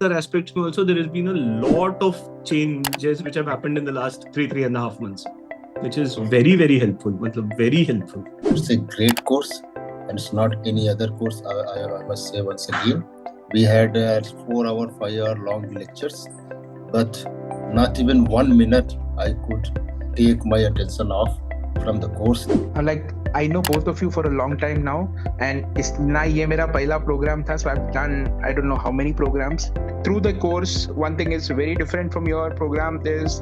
other aspects also, there has been a lot of changes which have happened in the last 3.5 months, which is very, very helpful. Very helpful. It's a great course, and it's not any other course. I must say once again, we had 4 hour, 5 hour long lectures, but not even 1 minute I could take my attention off from the course. Like, I know both of you for a long time now, and it's na ye mera pehla program tha, so I've done I don't know how many programs through the course. One thing is very different from your program is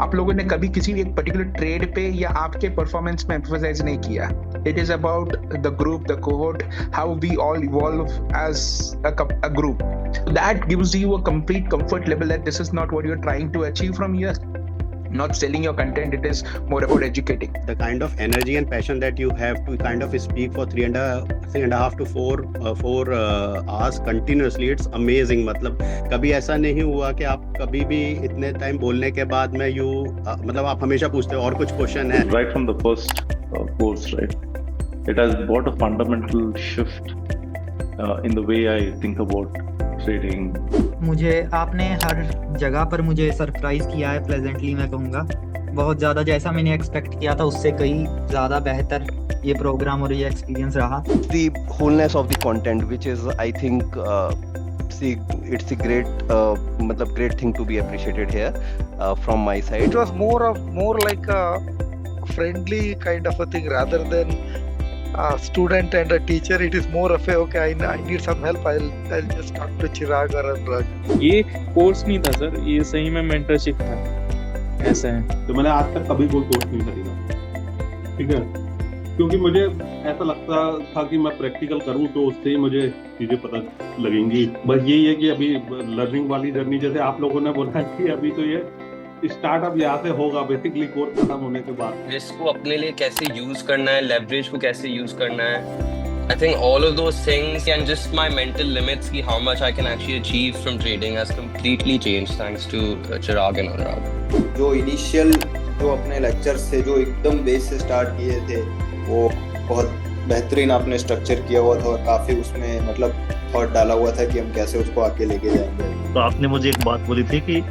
आप लोगों ने कभी किसी एक particular trade पे या आपके performance में एम्फसाइज नहीं किया. It is about the group, the cohort, how we all evolve as a group. That gives you a complete comfort level that this is not what you're trying to achieve from here. Not selling your content, it is more about educating. The kind of energy and passion that you have to kind of speak for 3.5 to 4 hours continuously, it's amazing. मतलब कभी ऐसा नहीं हुआ कि आप कभी भी इतने टाइम बोलने के बाद में मतलब आप हमेशा पूछते हो और कुछ क्वेश्चन है. Right from the first course, right, it has brought a fundamental shift in the way I think about trading. मुझे आपने हर जगह पर मुझे सरप्राइज किया है प्लेजेंटली, मैं कहूँगा. बहुत ज़्यादा जैसा मैंने एक्सपेक्ट किया था उससे कई ज़्यादा बेहतर ये प्रोग्राम और ये एक्सपीरियंस रहा. The wholeness of the content, which is I think it's a great thing to be appreciated here from my side. It was more like a friendly kind of a thing rather than a student and a teacher. It is more of a okay, I need some help, I'll just talk to Chirag or Anurag. ये course नहीं था sir, ये सही में mentorship था. ऐसा है. तो मैंने आज तक कभी कोई कोर्स नहीं खरीदा, ठीक है, क्योंकि मुझे ऐसा लगता था कि मैं प्रैक्टिकल करूं तो उससे ही मुझे चीजें पता लगेंगी. बस यही है कि अभी लर्निंग वाली जर्नी, जैसे आप लोगों ने बोला कि अभी तो ये स्टार्टअप यहाँ से होगा बेसिकली कोर्स खत्म होने के बाद. रिस्क को अपने लिए कैसे यूज करना है, लेवरेज को कैसे यूज करना है. I think all of those things and just my mental limits ki how much I can actually achieve from trading has completely changed thanks to Chirag and Anurag. जो initial जो अपने lectures थे जो एकदम base से start किए थे वो बहुत बेहतरीन आपने स्ट्रक्चर किया हुआ था और काफी उसमें मतलब थॉट डाला हुआ था कि हम कैसे उसको आगे लेके जाएंगे. तो आपने मुझे एक बात बोली थी कि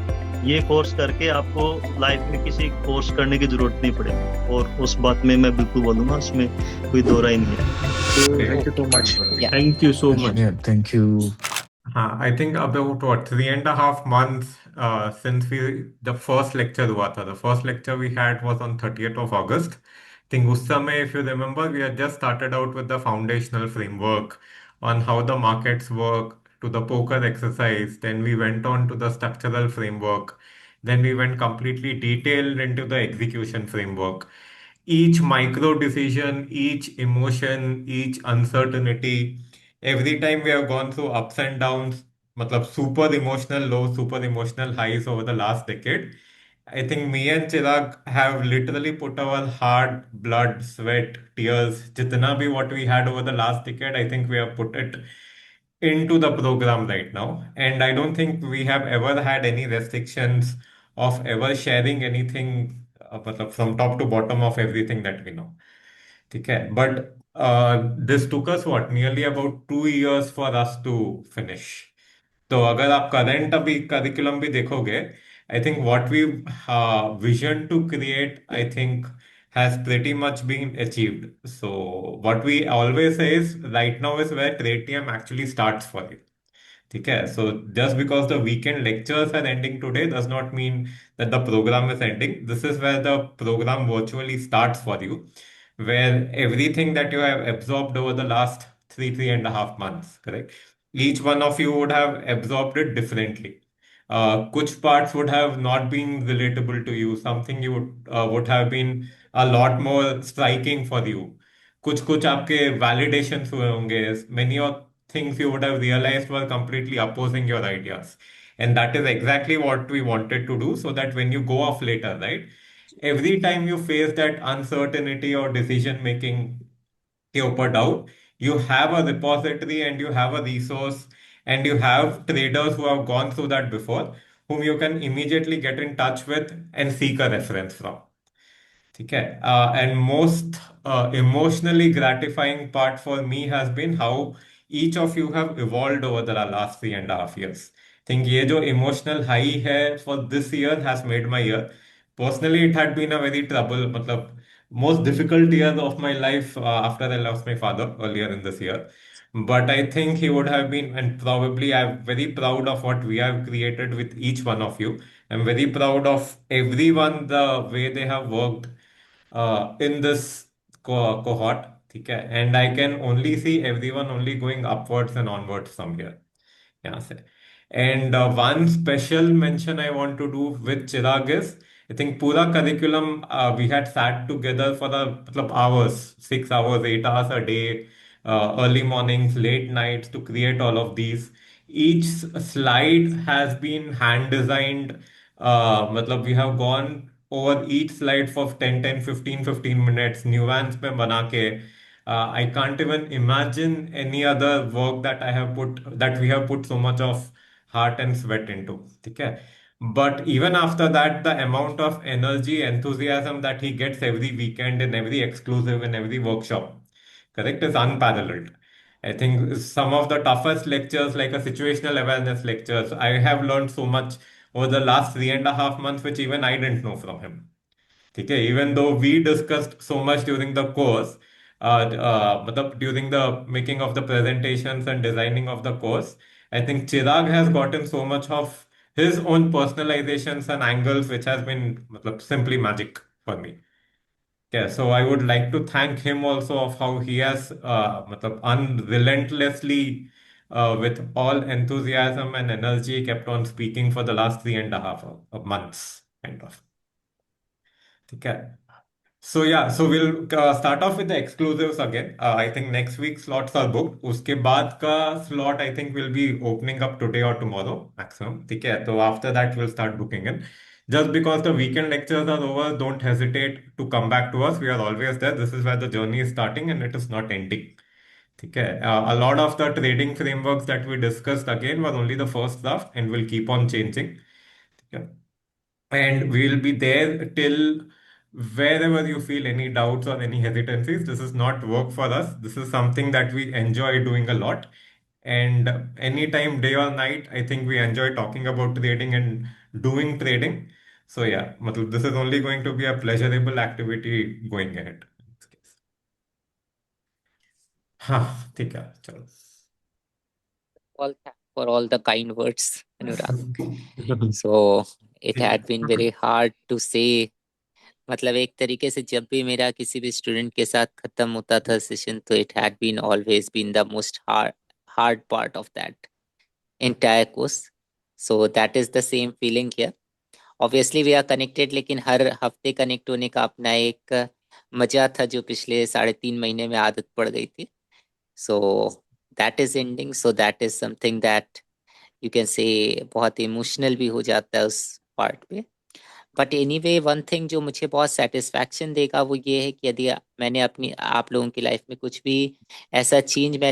ये कोर्स करके आपको लाइफ में किसी कोर्स करने की जरूरत नहीं पड़ेगी, और उस बात में मैं बिल्कुल बोलूंगा, उसमें कोई दो राय नहीं है. Thank you so much. Thank you so much. Yeah, thank you. I think about 3.5 months since the first lecture हुआ था. The first lecture we had was on 30th of August. I think उस समय, if you remember, we had just started out with the foundational framework on how the markets work, to the poker exercise. Then we went on to the structural framework. Then we went completely detailed into the execution framework. Each micro decision, each emotion, each uncertainty, every time we have gone through ups and downs, matlab super emotional lows, super emotional highs over the last decade. I think me and Chirag have literally put our hard blood, sweat, tears, jitna bhi what we had over the last decade, I think we have put it into the program right now. And I don't think we have ever had any restrictions of ever sharing anything from top to bottom of everything that we know. Okay, but this took us nearly about 2 years for us to finish. तो अगर आप current अभी curriculum भी देखोगे, I think what we vision to create, I think has pretty much been achieved. So what we always say is right now is where TradeTM actually starts for you. Okay, so just because the weekend lectures are ending today does not mean that the program is ending. This is where the program virtually starts for you, where everything that you have absorbed over the last 3.5 months, correct? Each one of you would have absorbed it differently. Kuch parts would have not been relatable to you. Something you would have been a lot more striking for you. कुछ आपके validations हुए होंगे. Many of things you would have realized were completely opposing your ideas. And that is exactly what we wanted to do, so that when you go off later, right, every time you face that uncertainty or decision making के ऊपर doubt, you have a repository and you have a resource and you have traders who have gone through that before, whom you can immediately get in touch with and seek a reference from. Okay. And most emotionally gratifying part for me has been how each of you have evolved over the last 3.5 years. think ये जो emotional high है for this year has made my year. Personally, it had been a very trouble, मतलब most difficult year of my life after I lost my father earlier in this year. But I think he would have been, and probably I'm very proud of what we have created with each one of you. I'm very proud of everyone, the way they have worked in this cohort. ठीक है? And I can only see everyone only going upwards and onwards from here. यहाँ से. And one special mention I want to do with Chirag is, I think पूरा curriculum we had sat together for the मतलब hours, 6 hours, 8 hours a day, early mornings, late nights to create all of these. Each slide has been hand designed. मतलब we have gone over each slide for 10, 10, 15 minutes, nuance में बना के. I can't even imagine any other work that I have put, that we have put so much of heart and sweat into. ठीक है? But even after that, the amount of energy, enthusiasm that he gets every weekend in every exclusive, in every workshop, correct, is unparalleled. I think some of the toughest lectures, like a situational awareness lectures, I have learned so much over the last 3.5 months, which even I didn't know from him. ठीक है? Even though we discussed so much during the course, मतलब during the making of the presentations and designing of the course, I think Chirag has gotten so much of his own personalizations and angles, which has been मतलब simply magic for me. Yeah, so I would like to thank him also of how he has मतलब unrelentlessly with all enthusiasm and energy kept on speaking for the last 3.5 months, kind of. ठीक है? So yeah, so we'll start off with the exclusives again. I think next week slots are booked. उसके बाद का slot I think will be opening up today or tomorrow maximum. ठीक है? तो after that we'll start booking in. Just because the weekend lectures are over, don't hesitate to come back to us. We are always there. This is where the journey is starting and it is not ending. ठीक है? A lot of the trading frameworks that we discussed again were only the first draft and will keep on changing. ठीक है? And we'll be there till wherever you feel any doubts or any hesitancies. This is not work for us. This is something that we enjoy doing a lot. And anytime, day or night, I think we enjoy talking about trading and doing trading. So yeah, matlab, this is only going to be a pleasurable activity going ahead. हाँ ठीक है चलो. All thanks for all the kind words, Anurag. So it had been very hard to say. मतलब एक तरीके से जब भी मेरा किसी भी स्टूडेंट के साथ खत्म होता था सेशन, तो it had been always been the most hard part of that entire course. So that is the same feeling here. Obviously we are connected, लेकिन हर हफ्ते कनेक्ट होने का अपना एक मजा था जो पिछले 3.5 महीने में आदत पड़ गई थी. So that is ending. So that is something that you can say बहुत इमोशनल भी हो जाता है उस पार्ट पे. बट एनीवे वन थिंग जो मुझे बहुत सेटिस्फैक्शन देगा वो ये है कि यदि मैंने अपनी आप लोगों की लाइफ में कुछ भी ऐसा चेंज मैं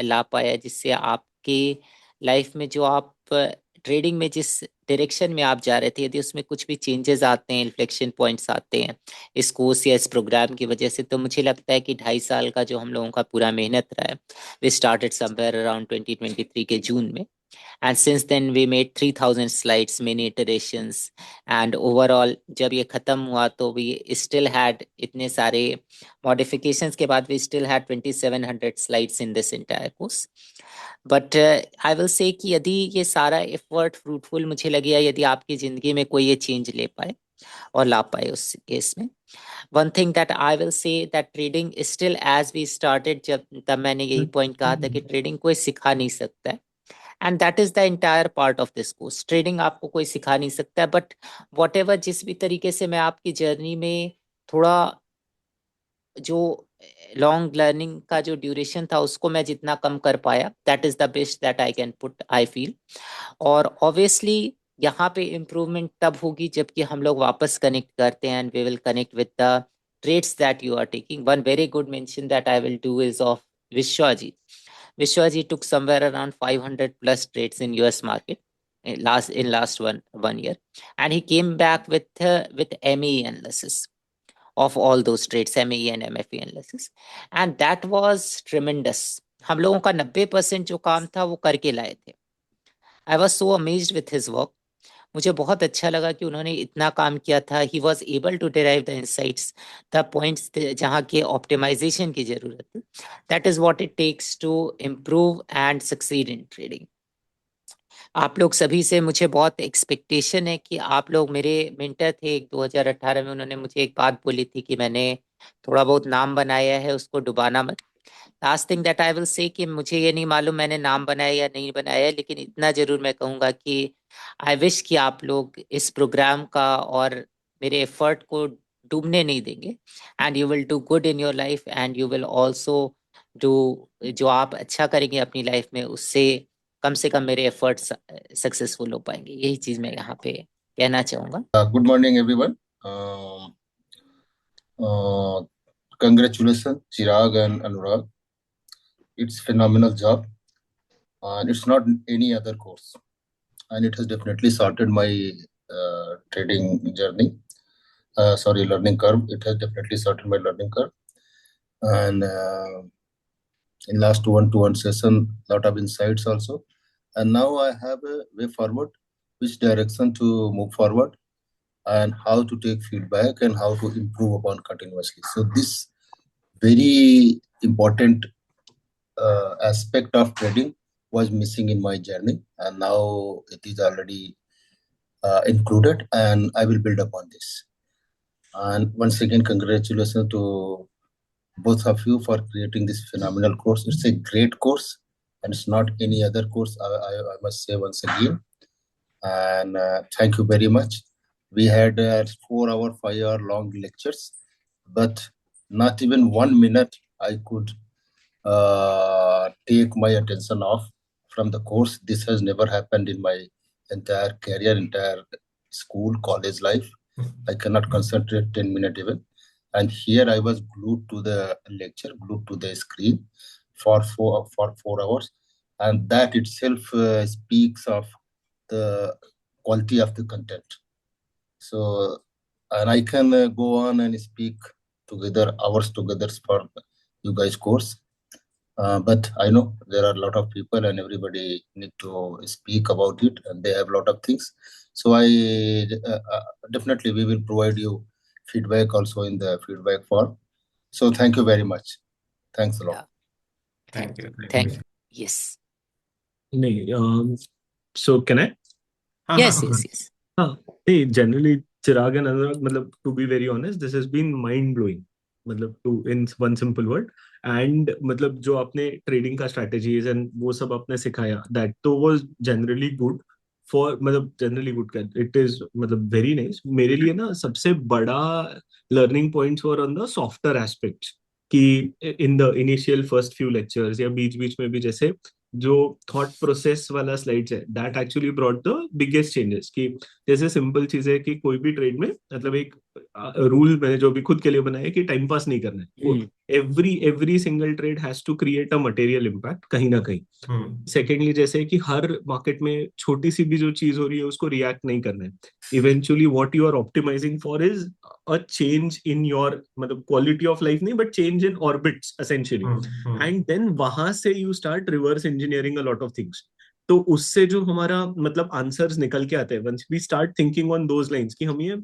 ला पाया जिससे आपके लाइफ में जो आप ट्रेडिंग में जिस डायरेक्शन में आप जा रहे थे, यदि उसमें कुछ भी चेंजेस आते हैं, इन्फ्लेक्शन पॉइंट्स आते हैं इस कोर्स या इस प्रोग्राम की वजह से, तो मुझे लगता है कि 2.5 साल का जो हम लोगों का पूरा मेहनत रहा है, वी स्टार्टेड समवेयर अराउंड 2023 के जून में. And since then we made 3,000 slides, many iterations, and overall जब ये खत्म हुआ तो we still had इतने सारे modifications के बाद we still had 2,700 slides in this entire course. But I will say कि यदि ये सारा effort fruitful मुझे लगे, यदि आपकी जिंदगी में कोई ये change ले पाए और ला पाए उस केस में, one thing that I will say that trading is still as we started, तब मैंने यही point कहा था कि trading कोई सिखा नहीं सकता है. And that is the entire part of this course. Trading आपको कोई सिखा नहीं सकता है, but whatever जिस भी तरीके से मैं आपकी जर्नी में थोड़ा जो लॉन्ग लर्निंग का जो ड्यूरेशन था उसको मैं जितना कम कर पाया, that is the best that I can put, I feel. और obviously यहाँ पे improvement तब होगी जबकि हम लोग वापस कनेक्ट करते हैं and we will connect with the trades that you are taking. One very good mention that I will do is of Vishwaji. Vishwaji took somewhere around 500 plus trades in US market in last one year, and he came back with MAE analysis of all those trades, MAE and MFE analysis, and that was tremendous. हम लोगों का 90% जो काम था वो करके लाए थे. I was so amazed with his work. मुझे बहुत अच्छा लगा कि उन्होंने इतना काम किया था। He was able to derive the insights, the points जहाँ के ऑप्टिमाइजेशन की जरूरत है। That is what it takes to improve and succeed in trading. आप लोग सभी से मुझे बहुत एक्सपेक्टेशन है कि आप लोग मेरे मेंटर थे 2018 में। उन्होंने मुझे एक बात बोली थी कि मैंने थोड़ा बहुत नाम बनाया है, उसको डुबाना मत। Last thing that I will say कि मुझे ये नहीं मालूम मैंने नाम बनाया या नहीं बनाया, लेकिन इतना जरूर मैं कहूँगा कि आई विश कि आप लोग इस प्रोग्राम का और मेरे एफर्ट को डूबने नहीं देंगे, and you will do good in your life, and you will also do, जो आप अच्छा करेंगे अपनी लाइफ में उससे कम से कम मेरे एफर्ट्स सक्सेसफुल हो पाएंगे। यही चीज मैं यहाँ पे कहना चाहूंगा। Good morning, everyone. Congratulations, Chirag and Anurag. It's phenomenal job, and it's not any other course, and it has definitely started my trading journey. Learning curve. It has definitely started my learning curve, and in last one-to-one session, lot of insights also, and now I have a way forward, which direction to move forward, and how to take feedback and how to improve upon continuously. So this very important aspect of trading was missing in my journey, and now it is already included, and I will build upon this. And once again, congratulations to both of you for creating this phenomenal course. It's a great course, and it's not any other course, I must say once again. And thank you very much. We had 4-hour, 5-hour long lectures, but not even 1 minute I could take my attention off from the course. This has never happened in my entire career, entire school, college life. I cannot concentrate 10 minutes even. And here I was glued to the lecture, glued to the screen for 4 hours. And that itself speaks of the quality of the content. So, and I can go on and speak together, hours together for you guys' course. But I know there are a lot of people and everybody need to speak about it, and they have a lot of things. So I definitely we will provide you feedback also in the feedback form. So thank you very much. Thanks a lot. Thank you. Thank you. Yes. So can I? Yes, yes, yes. Hey, generally, Chirag and Anurag, मतलब, to be very honest, this has been mind-blowing. मतलब, in one simple word. And मतलब जो आपने trading का strategies and वो सब आपने सिखाया, that तो was generally good for, मतलब generally good. It is मतलब very nice. मेरे लिए ना सबसे बड़ा learning points were on the softer aspects. कि in the initial first few lectures या बीच में भी जैसे जो थॉट प्रोसेस वाला स्लाइड्स है, that actually brought the biggest changes. कि जैसे सिंपल चीज है कि कोई भी ट्रेड में मतलब एक रूल मैंने जो भी खुद के लिए बनाया कि टाइम पास नहीं करना है। Every single trade has to create a material impact कहीं ना कहीं। सेकेंडली जैसे कि हर मार्केट में छोटी सी भी जो चीज हो रही है उसको रिएक्ट नहीं करना है। Eventually what you are optimizing for is a change in your मतलब क्वालिटी ऑफ लाइफ नहीं, but change in orbits essentially. And then वहां से you start reverse engineering a lot of things. तो उससे जो हमारा मतलब आंसर्स निकल के आते हैं, once we start thinking on those lines कि हम ये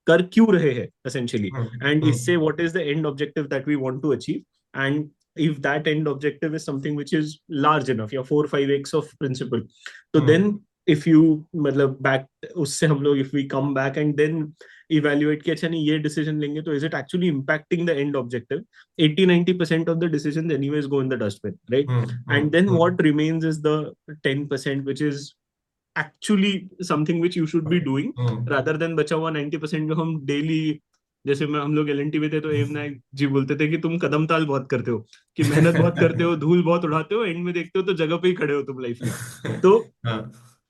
कर क्यों रहे हैं एसेंशियली, एंड इससे what is the end objective that we want to achieve, and if that end objective is something which is large enough या 4-5x of principle, so then if you मतलब back उससे हम लोग if we come back and then evaluate कि अच्छा नहीं ये decision लेंगे तो is it actually impacting the end objective, 80-90% of the decisions anyways go in the dustbin, right? And then what remains is the 10% which is actually something which you should be doing rather than बचा हुआ 90% जो हम daily, जैसे हम लोग LNT में थे तो एम नायक जी बोलते थे कि तुम कदम ताल बहुत करते हो, कि मेहनत बहुत करते हो, धूल बहुत उड़ाते हो, एंड में देखते हो तो जगह पे ही खड़े हो तुम लाइफ में। तो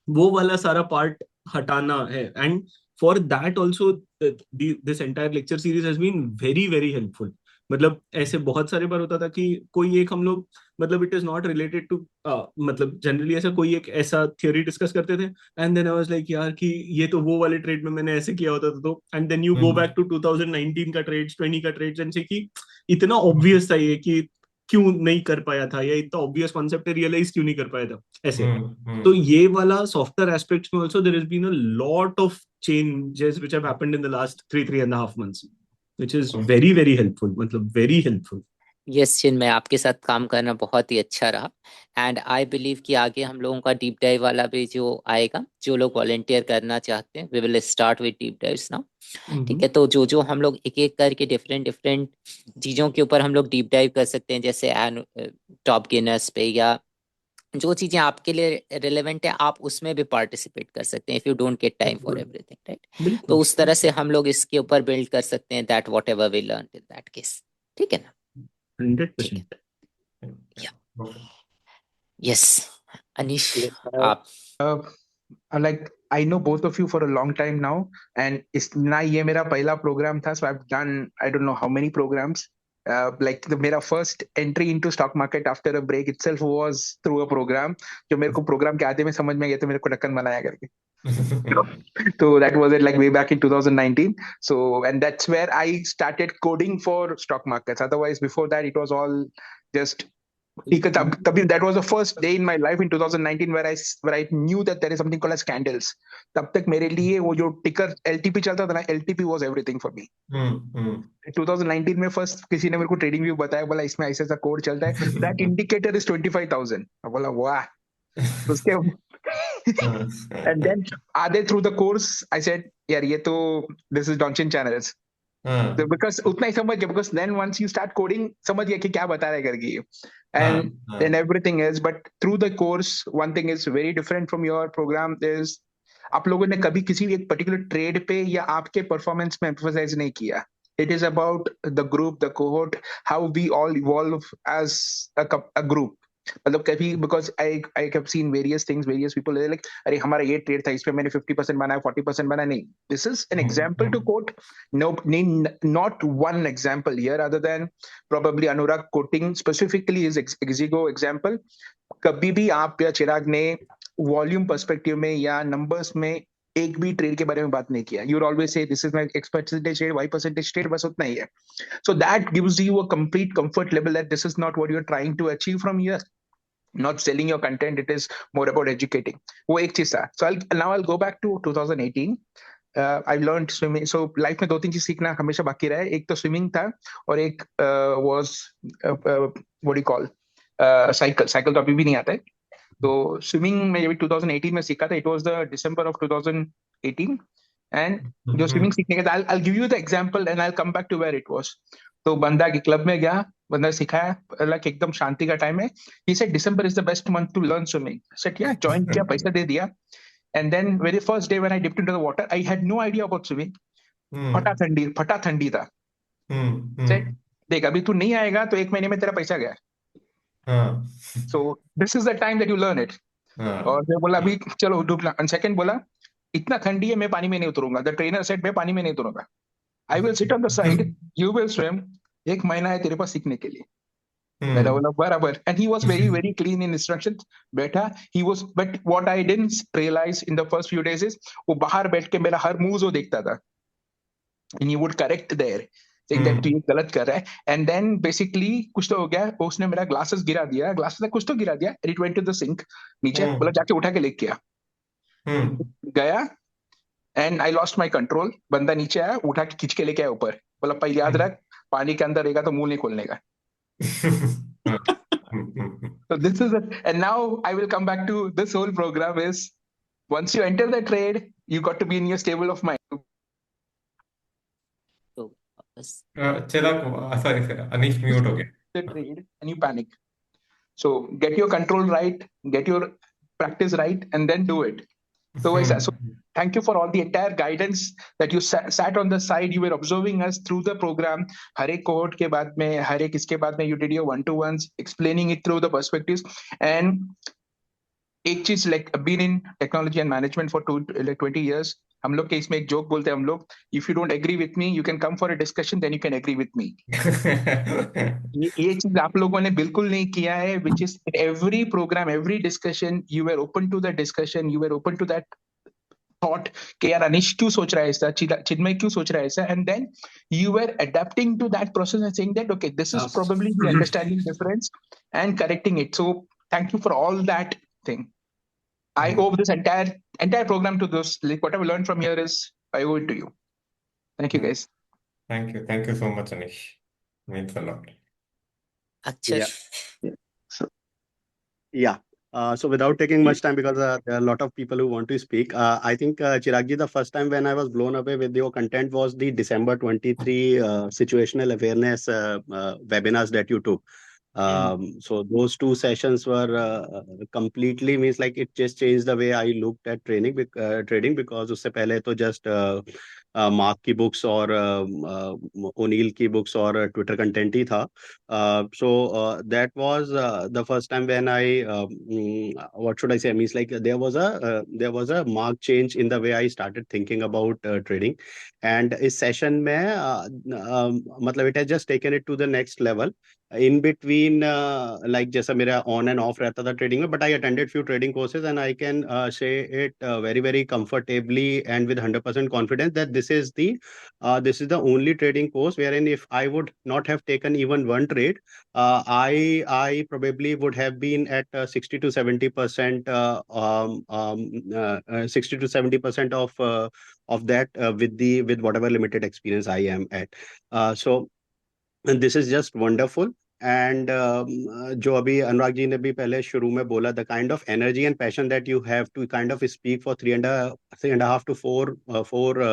वो वाला सारा पार्ट हटाना है, and for that also this entire lecture series has been very very helpful. मतलब ऐसे बहुत सारे बार होता था कि कोई एक हम लोग मतलब it is not related to मतलब जनरली ऐसा कोई एक ऐसा थियोरी डिस्कस करते थे, and then I was like यार कि ये तो वो वाले ट्रेड में मैंने ऐसे किया होता था, तो and then you go back to 2019 का ट्रेड्स, 20 का ट्रेड्स, एंड से कि इतना ऑब्वियस था ये कि क्यों नहीं कर पाया था, या इतना ऑब्वियस कॉन्सेप्ट है रियलाइज क्यों नहीं कर पाया था, ऐसे। तो ये वाला सॉफ्टवेयर एस्पेक्ट्स में also there has been a lot of changes which have happened in the last 3.5 months, which is very very helpful, मतलब very helpful. यस चिन्मय, आपके साथ काम करना बहुत ही अच्छा रहा। एंड आई बिलीव कि आगे हम लोगों का डीप डाइव वाला भी जो आएगा, जो लोग वॉलंटियर करना चाहते हैं, we will start with deep dives now. ठीक है, तो जो जो हम लोग एक एक करके डिफरेंट डिफरेंट चीज़ों के ऊपर हम लोग डीप डाइव कर सकते हैं, जैसे टॉप गेनर्स पे, या जो चीज़ें आपके लिए रिलेवेंट है आप उसमें भी पार्टिसिपेट कर सकते हैं, if you don't get time for everything, right. तो उस तरह से हम लोग इसके ऊपर बिल्ड कर सकते हैं, that whatever we learn in that case. ठीक है ना? 100%. यस अनीश, आप like I know both of you for a long time now, and इस ना ये मेरा पहला प्रोग्राम था, so I've done I don't know how many programs. Like मेरा first entry into stock market after a break itself was through a program, जो मेरे को प्रोग्राम के आधे में समझ में गया तो मेरे को ढक्कन बनाया करके। So that was it, like way back in 2019. So and that's where I started coding for stock markets. Otherwise, before that, it was all just. तभी that was the first day in my life in 2019 where I knew that there is something called as candles. तब तक मेरे लिए वो जो टिकर LTP चलता था ना, LTP was everything for me. 2019 में फर्स्ट किसी ने मेरे को ट्रेडिंग व्यू बताया, बोला इसमें ऐसा ऐसा कोड चलता है, that indicator is 25,000. बोला वाह। उसके and then आधे through the course I said यार ये तो this is Donchin channels. So because उतना ही समझ गया, because then once you start coding समझ गया कि क्या बता रहा है करके, and then everything else. But through the course, one thing is very different from your program is आप लोगों ने कभी किसी एक पर्टिकुलर ट्रेड पे या आपके परफॉर्मेंस में एम्फसाइज नहीं किया. It is about the group, the cohort, how we all evolve as a group. मतलब कभी because I have seen various things, various people are like अरे हमारा ये ट्रेड था, इसमें मैंने 50% बनाया, 40% बनाया. नहीं, this is an example to quote. No, not one example here other than probably Anurag quoting specifically his Exigo example. कभी भी आप या चिराग ने वॉल्यूम पर्सपेक्टिव में या नंबर्स में एक भी ट्रेड के बारे में बात नहीं किया. You always say this is my X percentage trade, Y percentage trade, बस उतना ही है. So that gives you a complete comfort level that this is not what you're trying to achieve from here. Not selling your content, it is more about educating. वो एक चीज था. So I'll go back to 2018. I learned swimming. So life में दो तीन चीज सीखना हमेशा बाकी रहा है. एक तो स्विमिंग था और एक was what do you call cycle तो अभी भी नहीं आता है. तो स्विमिंग में जब 2018 में सीखा था, it was the December of 2018. And जो स्विमिंग सीखने के बाद I'll give you the example and I'll come back to where it was. तो बंदा के क्लब में गया, बंदा सिखाया, लाइक एकदम शांति का टाइम है. He said December is the best month to learn swimming. I said yeah, join किया, पैसा दे दिया. And then very first day when I dipped into the water, I had no idea about swimming. फटा ठंडी था. Said देख अभी तू नहीं आएगा तो एक महीने में तेरा पैसा गया. So this is the time that you learn it. और फिर बोला अभी चलो डूबना. And second बोला इतना ठंडी है मैं पानी में नहीं उतरूंगा. The trainer said मैं पानी में नहीं उतरूंगा. I will sit on the side, you will swim. एक महीना है तेरे पास सीखने के लिए. मैंने बोला बराबर. And he was very very clean in instructions. बैठा he was, but what I didn't realize in the first few days is वो बाहर बैठ के मेरा हर मूव वो देखता था. And he would correct there, saying that तू ये गलत कर रहा है. And then basically कुछ तो हो गया, उसने मेरा ग्लासेस गिरा दिया, ग्लासेस कुछ तो गिरा दिया. And it went to the sink. नीचे बोला जाके उठा के लेके आ. गया. And I lost my control. बंदा नीचे आया, उठा के खींच के लेके आया ऊपर. बोला पहले याद रख, पानी के अंदर रहेगा तो मुंह नहीं खोलने का. So this is it. And now I will come back to this whole program is once you enter the trade, you got to be in your stable of mind. Chirag, sorry, Anish mute हो गया. The trade and you panic. So get your control right, get your practice right, and then do it. So thank you for all the entire guidance that you sat on the side. You were observing us through the program. हर एक cohort के बाद में, हर एक इसके बाद में you did your one-to-ones, explaining it through the perspectives. And एक चीज like been in technology and management for 20 years. हम लोग के इसमें एक जोक बोलते हैं हम लोग, if you don't agree with me, you can come for a discussion, then you can agree with me. ये चीज आप लोगों ने बिल्कुल नहीं किया है, which is every program, every discussion, you were open to the discussion, you were open to that thought कि यार अनिश क्यों सोच रहा है ऐसा, चिन्मय क्यों सोच रहा है ऐसा, and then you were adapting to that process and saying that okay, this is probably the understanding difference and correcting it. So thank you for all that thing. I owe this entire program to those, like whatever I learned from here is I owe it to you. Thank you guys. Thank you so much, Anish. Means a lot. Akshat. Yeah. So without taking much time, because there are a lot of people who want to speak, I think Chiragji, the first time when I was blown away with your content was the December 23 situational awareness webinars that you took. So those two sessions were completely, means like it just changed the way I looked at trading, because उससे पहले तो just mark की books और O'Neill की books और Twitter content ही था. So that was the first time when I what should I say, means like there was a marked change in the way I started thinking about trading. And इस session में मतलब it has just taken it to the next level. In between like जैसा मेरा on and off रहता था trading में, but I attended few trading courses and I can say it very very comfortably and with 100% confidence that this is the only trading course wherein if I would not have taken even one trade, I probably would have been at 60 to 70% 60 to 70% of that with whatever limited experience I am at. So and this is just wonderful. And जो अभी अनुराग जी ने भी पहले शुरू में बोला, the kind of energy and passion that you have to kind of speak for 3.5 to 4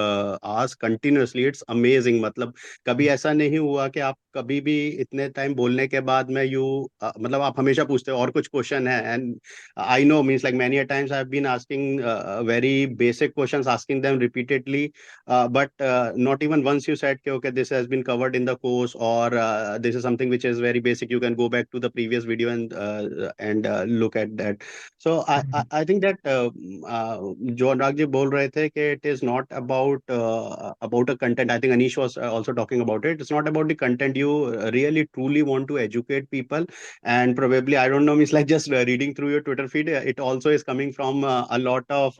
hours continuously, it's amazing. मतलब कभी ऐसा नहीं हुआ कि आप कभी भी इतने टाइम बोलने के बाद में मतलब आप हमेशा पूछते हो और कुछ क्वेश्चन है. And I know, means like many a times I've been asking very basic questions, asking them repeatedly, but not even once you said okay, this has been covered in the course, or this is something which is very basic, you can go back to the previous video and look at that. So I think that जो अनुराग जी बोल रहे थे कि it is not about a content. I think Anish was also talking about it. It's not about the content. You really truly want to educate people, and probably I don't know, means like just reading through your Twitter feed, it also is coming from a lot of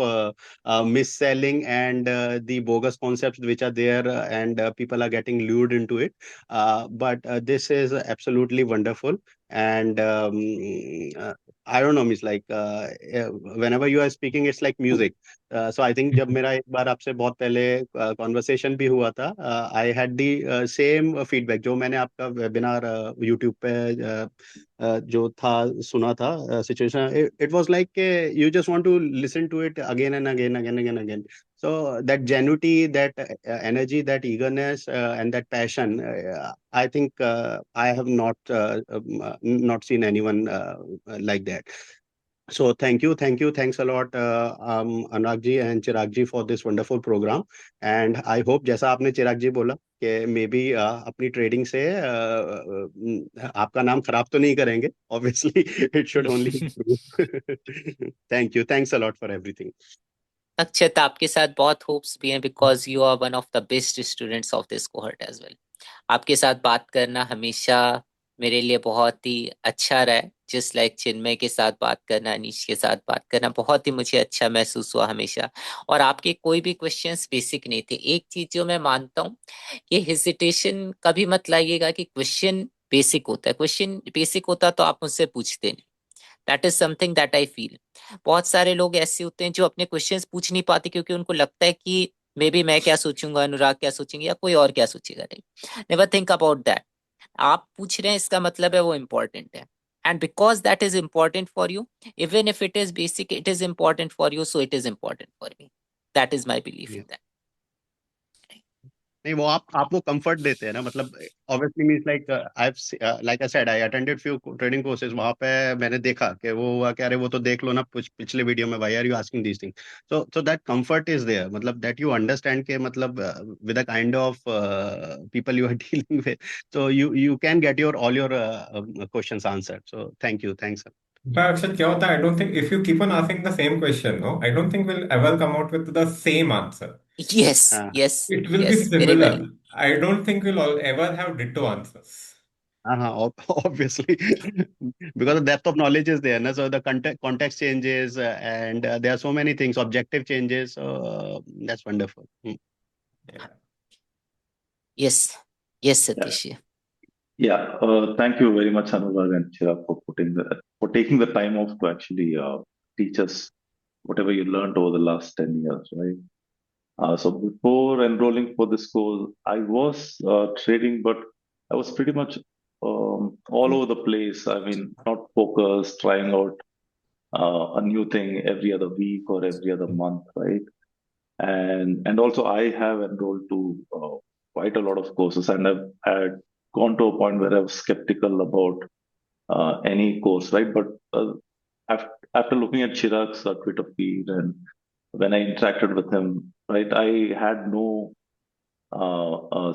mis-selling and the bogus concepts which are there, and people are getting lured into it. But this is absolutely wonderful. And I don't know, means like whenever you are speaking, it's like music. So I think जब मेरा एक बार आपसे बहुत पहले conversation भी हुआ था, I had the same feedback जो मैंने आपका webinar YouTube पे जो था सुना था situation. It was like you just want to listen to it again and again. So that genuinity, that energy, that eagerness, and that passion, I think I have not seen anyone like that. So thanks a lot, Anurag ji and Chirag ji, for this wonderful program. And I hope, जैसा आपने चिराग जी बोला कि may be अपनी trading से आपका नाम खराब तो नहीं करेंगे. Obviously, it should only improve. Thanks a lot for everything. अक्षत, आपके साथ बहुत होप्स भी हैं because you are one of the best students of this cohort as well. आपके साथ बात करना हमेशा मेरे लिए बहुत ही अच्छा रहा है. जस्ट लाइक चिन्मय के साथ बात करना, अनीश के साथ बात करना बहुत ही मुझे अच्छा महसूस हुआ हमेशा. और आपके कोई भी क्वेश्चंस बेसिक नहीं थे. एक चीज जो मैं मानता हूँ कि हेजिटेशन कभी मत लाइएगा कि क्वेश्चन बेसिक होता है. क्वेश्चन बेसिक होता तो आप मुझसे पूछते नहीं. That is something that I feel. बहुत सारे लोग ऐसे होते हैं जो अपने क्वेश्चंस पूछ नहीं पाते क्योंकि उनको लगता है कि मे बी मैं क्या सोचूंगा, अनुराग क्या सोचेंगे, या कोई और क्या सोचेगा. Never think about that. आप पूछ रहे हैं इसका मतलब है वो इम्पोर्टेंट है. And because that is important for you, even if it is basic, it is important for you, so it is important for me. That is my belief in that. नहीं, वो आपको कंफर्ट देते हैं ना. मतलब obviously means like like I said, I attended few trading courses. वहाँ पे मैंने देखा कि वो हुआ कि अरे वो तो देख लो ना पिछले वीडियो में, why are you asking these things? So that comfort is there. मतलब that you understand के मतलब with the kind of people you are dealing with, so you can get all your questions answered. So thanks. But Akshat, क्या होता है? I don't think if you keep on asking the same question, no, I don't think we'll ever come out with the same answer. Yes. It will be Very similar. well. I don't think we'll all ever have ditto answers. Obviously, because the depth of knowledge is there, na? So the context changes, and there are so many things, objective changes. So that's wonderful. Yes, yes, Satish. Yeah, thank you very much, Anurag and Chirag, for taking the time off to actually teach us whatever you learned over the last 10 years, right? So before enrolling for this course, I was trading, but I was pretty much all over the place. I mean, not focused, trying out a new thing every other week or every other month, right? And also I have enrolled to quite a lot of courses, and I've had gone to a point where I was skeptical about any course, right? But after looking at Chirag's Twitter feed and when I interacted with him, right, I had no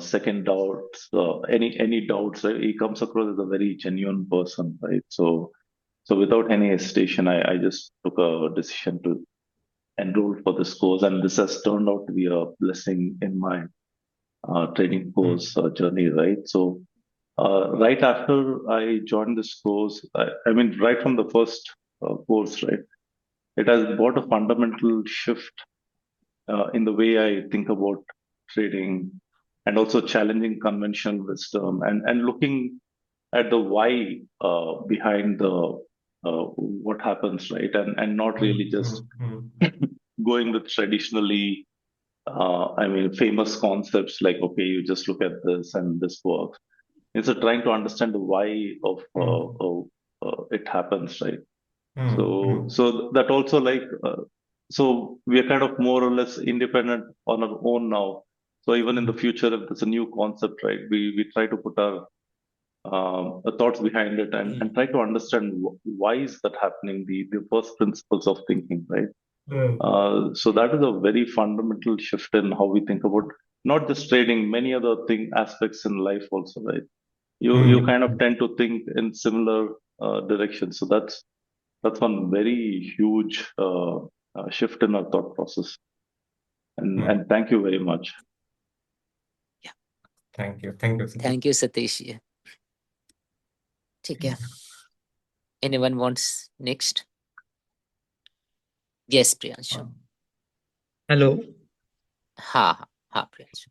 second doubts, any doubts. Right? He comes across as a very genuine person, right? So without any hesitation, I just took a decision to enroll for this course, and this has turned out to be a blessing in my trading course journey, right? So right after I joined this course, I mean, right from the first course, right, it has brought a fundamental shift in the way I think about trading, and also challenging conventional wisdom, and looking at the why behind the what happens, right, and not really just going with traditionally I mean famous concepts like, okay, you just look at this and this works. Instead, trying to understand the why of it happens, right? So that also like so we are kind of more or less independent on our own now. So even in the future, if there's a new concept, right, we try to put our thoughts behind it, and try to understand why is that happening, the first principles of thinking, right? So that is a very fundamental shift in how we think about not just trading, many other aspects in life also, right? You kind of tend to think in similar directions. So that's one very huge shift in our thought process. And thank you very much. Thank you. Thank you, Satish. ठीक है. Anyone wants next? Yes, Priyanshu. Hello. हाँ प्रियांशु.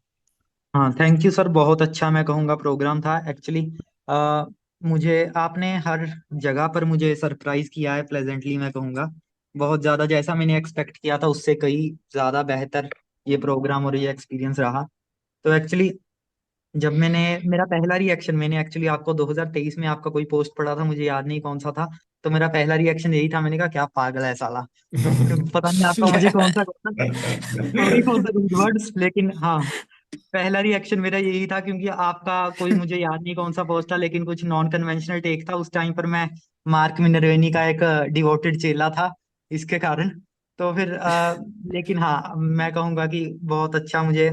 हाँ, thank you sir. बहुत अच्छा मैं कहूँगा programme था actually. मुझे आपने हर जगह पर मुझे सरप्राइज किया है प्लेजेंटली मैं कहूँगा. बहुत ज़्यादा जैसा मैंने एक्सपेक्ट किया था उससे कई ज़्यादा बेहतर ये प्रोग्राम और ये एक्सपीरियंस रहा. तो एक्चुअली जब मेरा पहला रिएक्शन, मैंने एक्चुअली आपको 2023 में आपका कोई पोस्ट पढ़ा था, मुझे याद नहीं कौन सा था, तो मेरा पहला रिएक्शन यही था. मैंने कहा क्या पागल है साला. पता नहीं आपका मुझे कौन सा sorry for the rude words, लेकिन हाँ पहला रिएक्शन मेरा यही था क्योंकि आपका कोई मुझे याद नहीं कौन सा पोस्ट था, लेकिन कुछ नॉन कन्वेंशनल टेक था. उस टाइम पर मैं मार्क मिनर्वेनी का एक डिवोटेड चेला था इसके कारण. तो फिर लेकिन हाँ मैं कहूंगा कि बहुत अच्छा मुझे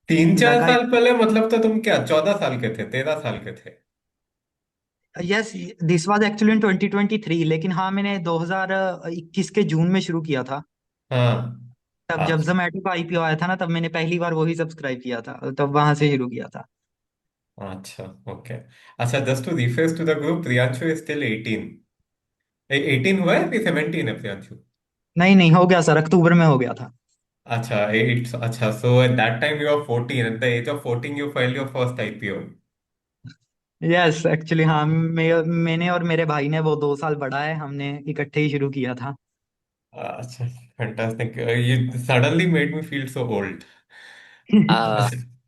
3-4 लगा. साल पहले मतलब तो तुम क्या 14 साल के थे, 13 साल के थे? Yes, this was actually in 2023, लेकिन हाँ मैंने 2021 के जून में शुरू किया था. तब जब जोमेटो का आईपीओ आया था ना, तब मैंने पहली बार वही सब्सक्राइब किया था, तब वहां से शुरू किया था. अच्छा, okay. अच्छा, just to refresh to the group, Priyanshu is still 18. 18 हुआ है कि 17 है Priyanshu? नहीं हो गया सर, अक्टूबर में हो गया था. अच्छा, अच्छा, so at that time you were 14. At the age of 14 you filed your first IPO. Yes actually हाँ, मैंने और मेरे भाई ने, वो 2 साल बड़ा है, हमने इकट्ठे ही शुरू किया था. अच्छा, fantastic. You suddenly made me feel so old.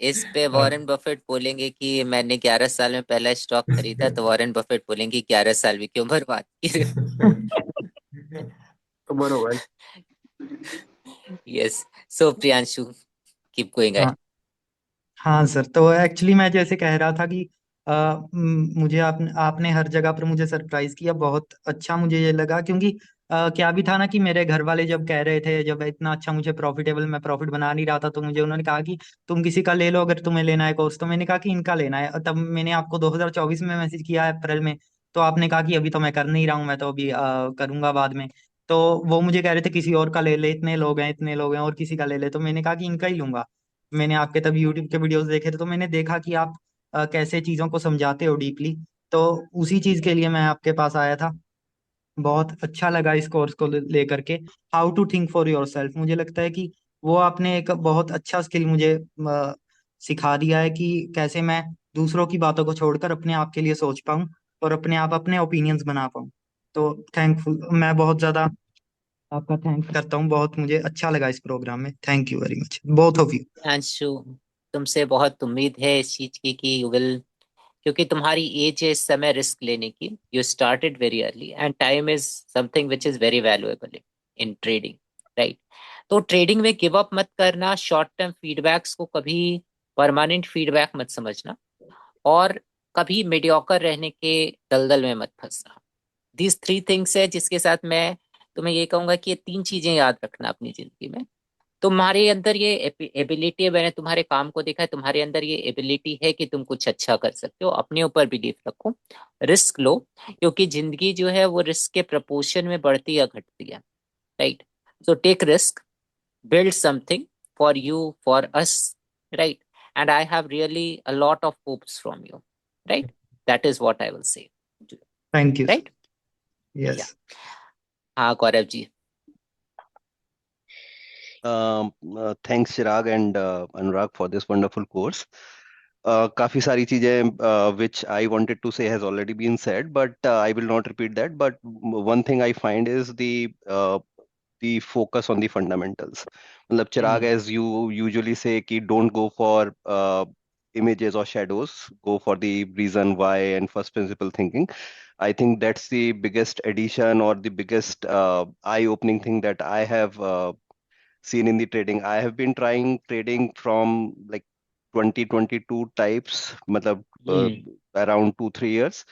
इस पे वॉरेन बफेट बोलेंगे कि मैंने 11 साल में पहला स्टॉक खरीदा, तो वॉरेन बफेट बोलेंगे 11 साल भी क्यों बर्बाद किए. तो बरोबर. यस, सो प्रियांशु कीप गोइंग अहेड. हाँ सर, तो एक्चुअली मैं जैसे कह रहा था कि मुझे आपने हर जगह पर मुझे सरप्राइज किया. बहुत अच्छा मुझे ये लगा क्योंकि क्या भी था ना कि मेरे घर वाले जब कह रहे थे, जब इतना अच्छा मुझे मैं प्रॉफिट बना नहीं रहा था, तो मुझे उन्होंने कहा कि तुम किसी का ले लो अगर तुम्हें लेना है कोर्स. तो मैंने कहा कि इनका लेना है. तब मैंने आपको 2024 में मैसेज किया अप्रैल में, तो आपने कहा कि अभी तो मैं कर नहीं रहा हूँ, मैं तो अभी करूंगा बाद में. तो वो मुझे कह रहे थे किसी और का ले ले, इतने लोग हैं और किसी का ले ले. तो मैंने कहा कि इनका ही लूंगा. मैंने आपके तब यूट्यूब के वीडियोस देखे थे, तो मैंने देखा कि आप कैसे चीजों को समझाते हो डीपली. तो उसी चीज के लिए मैं आपके पास आया था। बहुत अच्छा लगा इस कोर्स को लेकर के। How to think for yourself, मुझे लगता है कि वो आपने एक बहुत अच्छा स्किल मुझे सिखा दिया है कि कैसे मैं दूसरों की बातों को छोड़कर अपने आप के लिए सोच पाऊं और अपने आप अपने ओपिनियंस बना पाऊं। तो थैंकफुल, मैं बहुत ज्यादा आपका थैंक्स करता हूँ। बहुत मुझे अच्छा लगा इस प्रोग्राम में। Thank you very much both of you. Anshu, तुमसे बहुत उम्मीद है इस चीज की कि यू विल, क्योंकि तुम्हारी एज है इस समय रिस्क लेने की। You started very early and time is something which is very valuable in trading, right? तो ट्रेडिंग में गिव अप मत करना, शॉर्ट टर्म फीडबैक्स को कभी परमानेंट फीडबैक मत समझना, और कभी मीडियोकर रहने के दलदल में मत फंसना। दीज थ्री थिंग्स है जिसके साथ मैं तुम्हें ये कहूंगा कि ये तीन चीजें याद रखना अपनी जिंदगी में। तुम्हारे अंदर ये एबिलिटी है, मैंने तुम्हारे काम को देखा है, तुम्हारे अंदर ये एबिलिटी है कि तुम कुछ अच्छा कर सकते हो। अपने ऊपर बिलीफ रखो, रिस्क लो, क्योंकि जिंदगी जो है वो रिस्क के प्रपोर्शन में बढ़ती या घटती है, right? So take risk, build something for you, for us, right? And I have really a lot of hopes from you, right? That is what I will say, thank you. right? Yes. Yeah. हाँ Gaurav ji. Thanks Chirag and Anurag for this wonderful course. काफी सारी चीजें which I wanted to say has already been said, but I will not repeat that. But one thing I find is the focus on the fundamentals. मतलब Chirag, as you usually say, कि don't go for images or shadows, go for the reason why and first principle thinking. I think that's the biggest addition or the biggest eye-opening thing that I have seen in the trading. I have been trying trading from like 2022 types, मतलब around 2-3 years.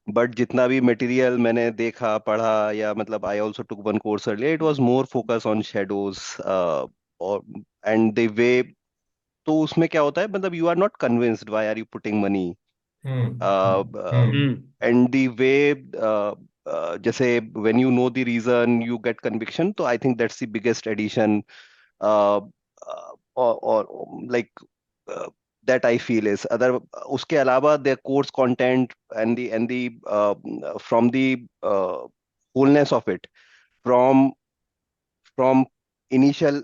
But जितना भी material मैंने देखा पढ़ा या मतलब I also took one course earlier, it was more focus on shadows और and the way. तो उसमें क्या होता है, मतलब you are not convinced why are you putting money and the way, जैसे when you know the reason you get conviction. तो I think that's the biggest addition और like that I feel is other. उसके अलावा their course content and the from the wholeness of it, from initial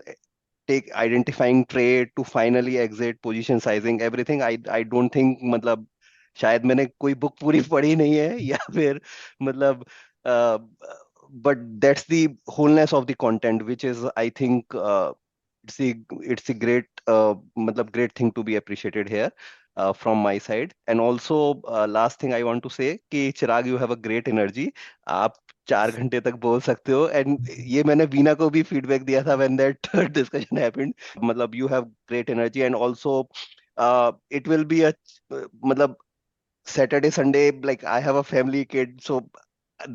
take identifying trade to finally exit position sizing, everything. I don't think, मतलब शायद मैंने कोई book पूरी पढ़ी नहीं है या फिर मतलब but that's the wholeness of the content, which is I think it's a great मतलब great thing to be appreciated here from my side. And also last thing I want to say कि चिराग, you have a great energy. आप 4 घंटे तक बोल सकते हो, and ये मैंने वीना को भी फीडबैक दिया था when that discussion happened. मतलब you have great energy, and also it will be a मतलब Saturday, Sunday, like I have a family kid, so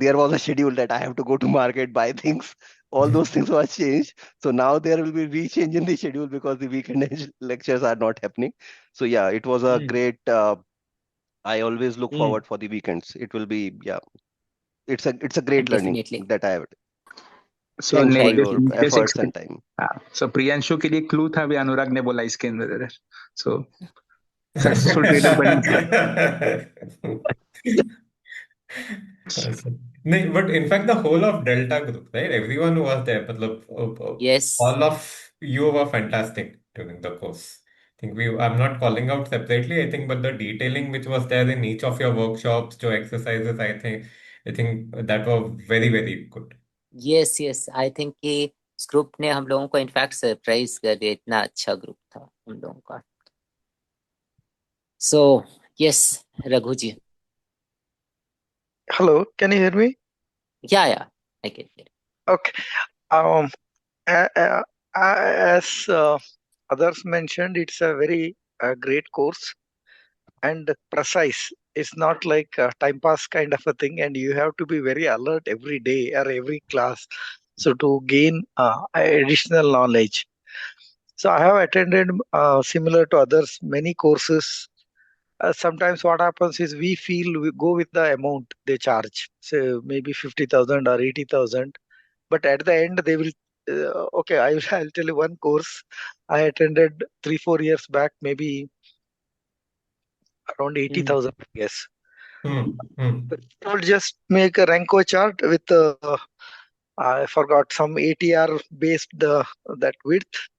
there was a schedule that I have to go to market, buy things. All those things were changed. So now there will be rechange in the schedule because the weekend lectures are not happening. So yeah, it was a great. I always look forward for the weekends. It will be, yeah. It's a great learning Definitely. that I have. So Thanks for your negative efforts and time. So Priyanshu के लिए clue था, भी अनुराग ने बोला इसके अंदर। So successful trader बनेंगे। नहीं, but in fact the whole of Delta group, right? Everyone who was there, मतलब Yes. all of you were fantastic during the course. I think I'm not calling out separately, I think, but the detailing which was there in each of your workshops, जो exercises, I think that were very, very good. Yes, yes. I think कि इस group ने हम लोगों को in fact surprise कर दिया, इतना अच्छा ग्रुप था हम लोगों का। So yes, Raghu ji. Hello, can you hear me? Yeah, I can hear. Okay. As others mentioned, it's a very great course and precise. It's not like a time pass kind of a thing, and you have to be very alert every day or every class, so to gain additional knowledge. So I have attended similar to others many courses. Sometimes what happens is we feel we go with the amount they charge, say maybe 50,000 or 80,000, but at the end they will okay, I'll tell you one course I attended 3-4 years back, maybe around 80,000, yes. I'll just make a Renko chart with I forgot some ATR based that width.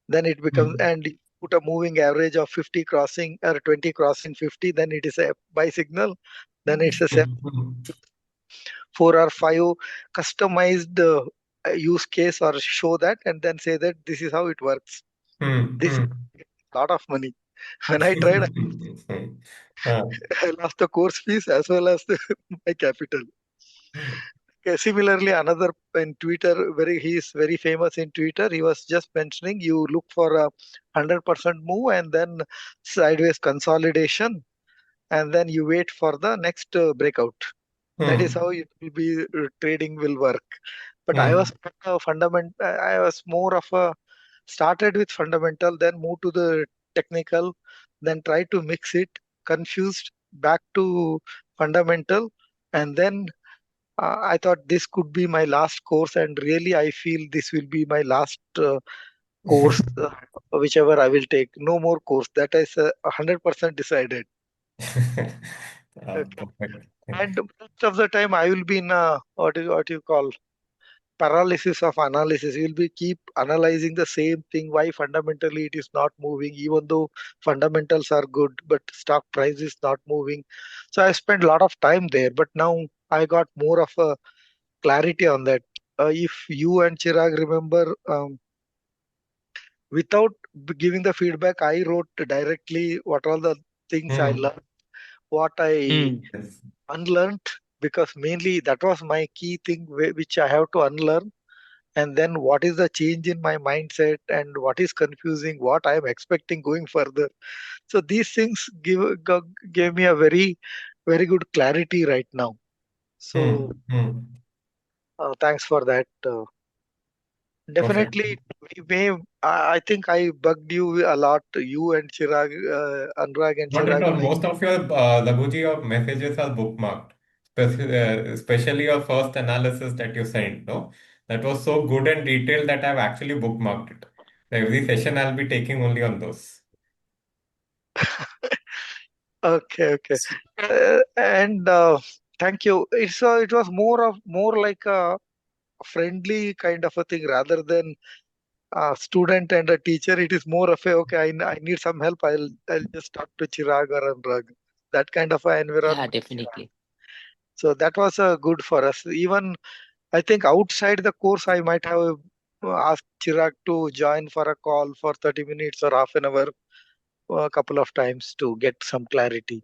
Then it becomes and you put a moving average of 50 crossing or 20 crossing 50. Then it is a bisignal. Then it's a 4 or 5 customized use case or show that, and then say that this is how it works. This is a lot of money. When I tried, I lost the course fees as well as my capital. Okay, similarly, another in Twitter, he is very famous in Twitter. He was just mentioning you look for a 100% move and then sideways consolidation, and then you wait for the next breakout. That is how it will be trading will work. But I was I was more of a started with fundamental, then moved to the technical, then tried to mix it, confused, back to fundamental, and then I thought this could be my last course, and really I feel this will be my last course, whichever I will take. No more course. That is 100% decided. Okay. And most of the time I will be in what you call paralysis of analysis. You will be keep analyzing the same thing. Why fundamentally it is not moving, even though fundamentals are good, but stock price is not moving. So I spent a lot of time there. But now I got more of a clarity on that. If you and Chirag remember, without giving the feedback, I wrote directly what all the things I learned, what I unlearned, because mainly that was my key thing which I have to unlearn. And then what is the change in my mindset and what is confusing, what I am expecting going further. So these things gave me a very, very good clarity right now. So thanks for that. Definitely, we may. I think I bugged you a lot. You and Chirag, Anurag and Not at Chirag. all. Most of your Laguji, your messages are bookmarked, especially your first analysis that you sent. No, that was so good and detailed that I've actually bookmarked it. So every session I'll be taking only on those. Okay, okay, and thank you. It was more like a friendly kind of a thing rather than a student and a teacher. It is more of a okay. I need some help. I'll just talk to Chirag or Anurag. That kind of an Yeah, environment. definitely. So that was good for us. Even I think outside the course, I might have asked Chirag to join for a call for 30 minutes or half an hour a couple of times to get some clarity.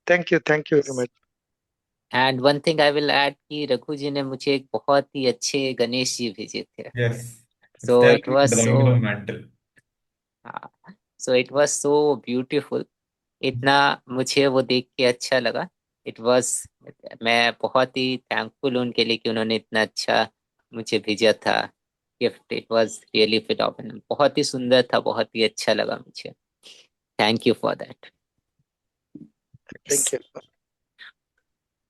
Thank you very much. And one thing I will add कि रघु जी ने मुझे एक बहुत ही अच्छे गणेश जी भेजे थे. Yes. So Still it was drawing so the mantle. so it was so beautiful. इतना मुझे वो देख के अच्छा लगा. इट वाज मैं बहुत ही थैंकफुल उनके लिए कि उन्होंने इतना अच्छा मुझे भेजा था gift. It was really phenomenal. बहुत ही सुंदर था, बहुत ही अच्छा लगा मुझे. Thank you for that. Thank you.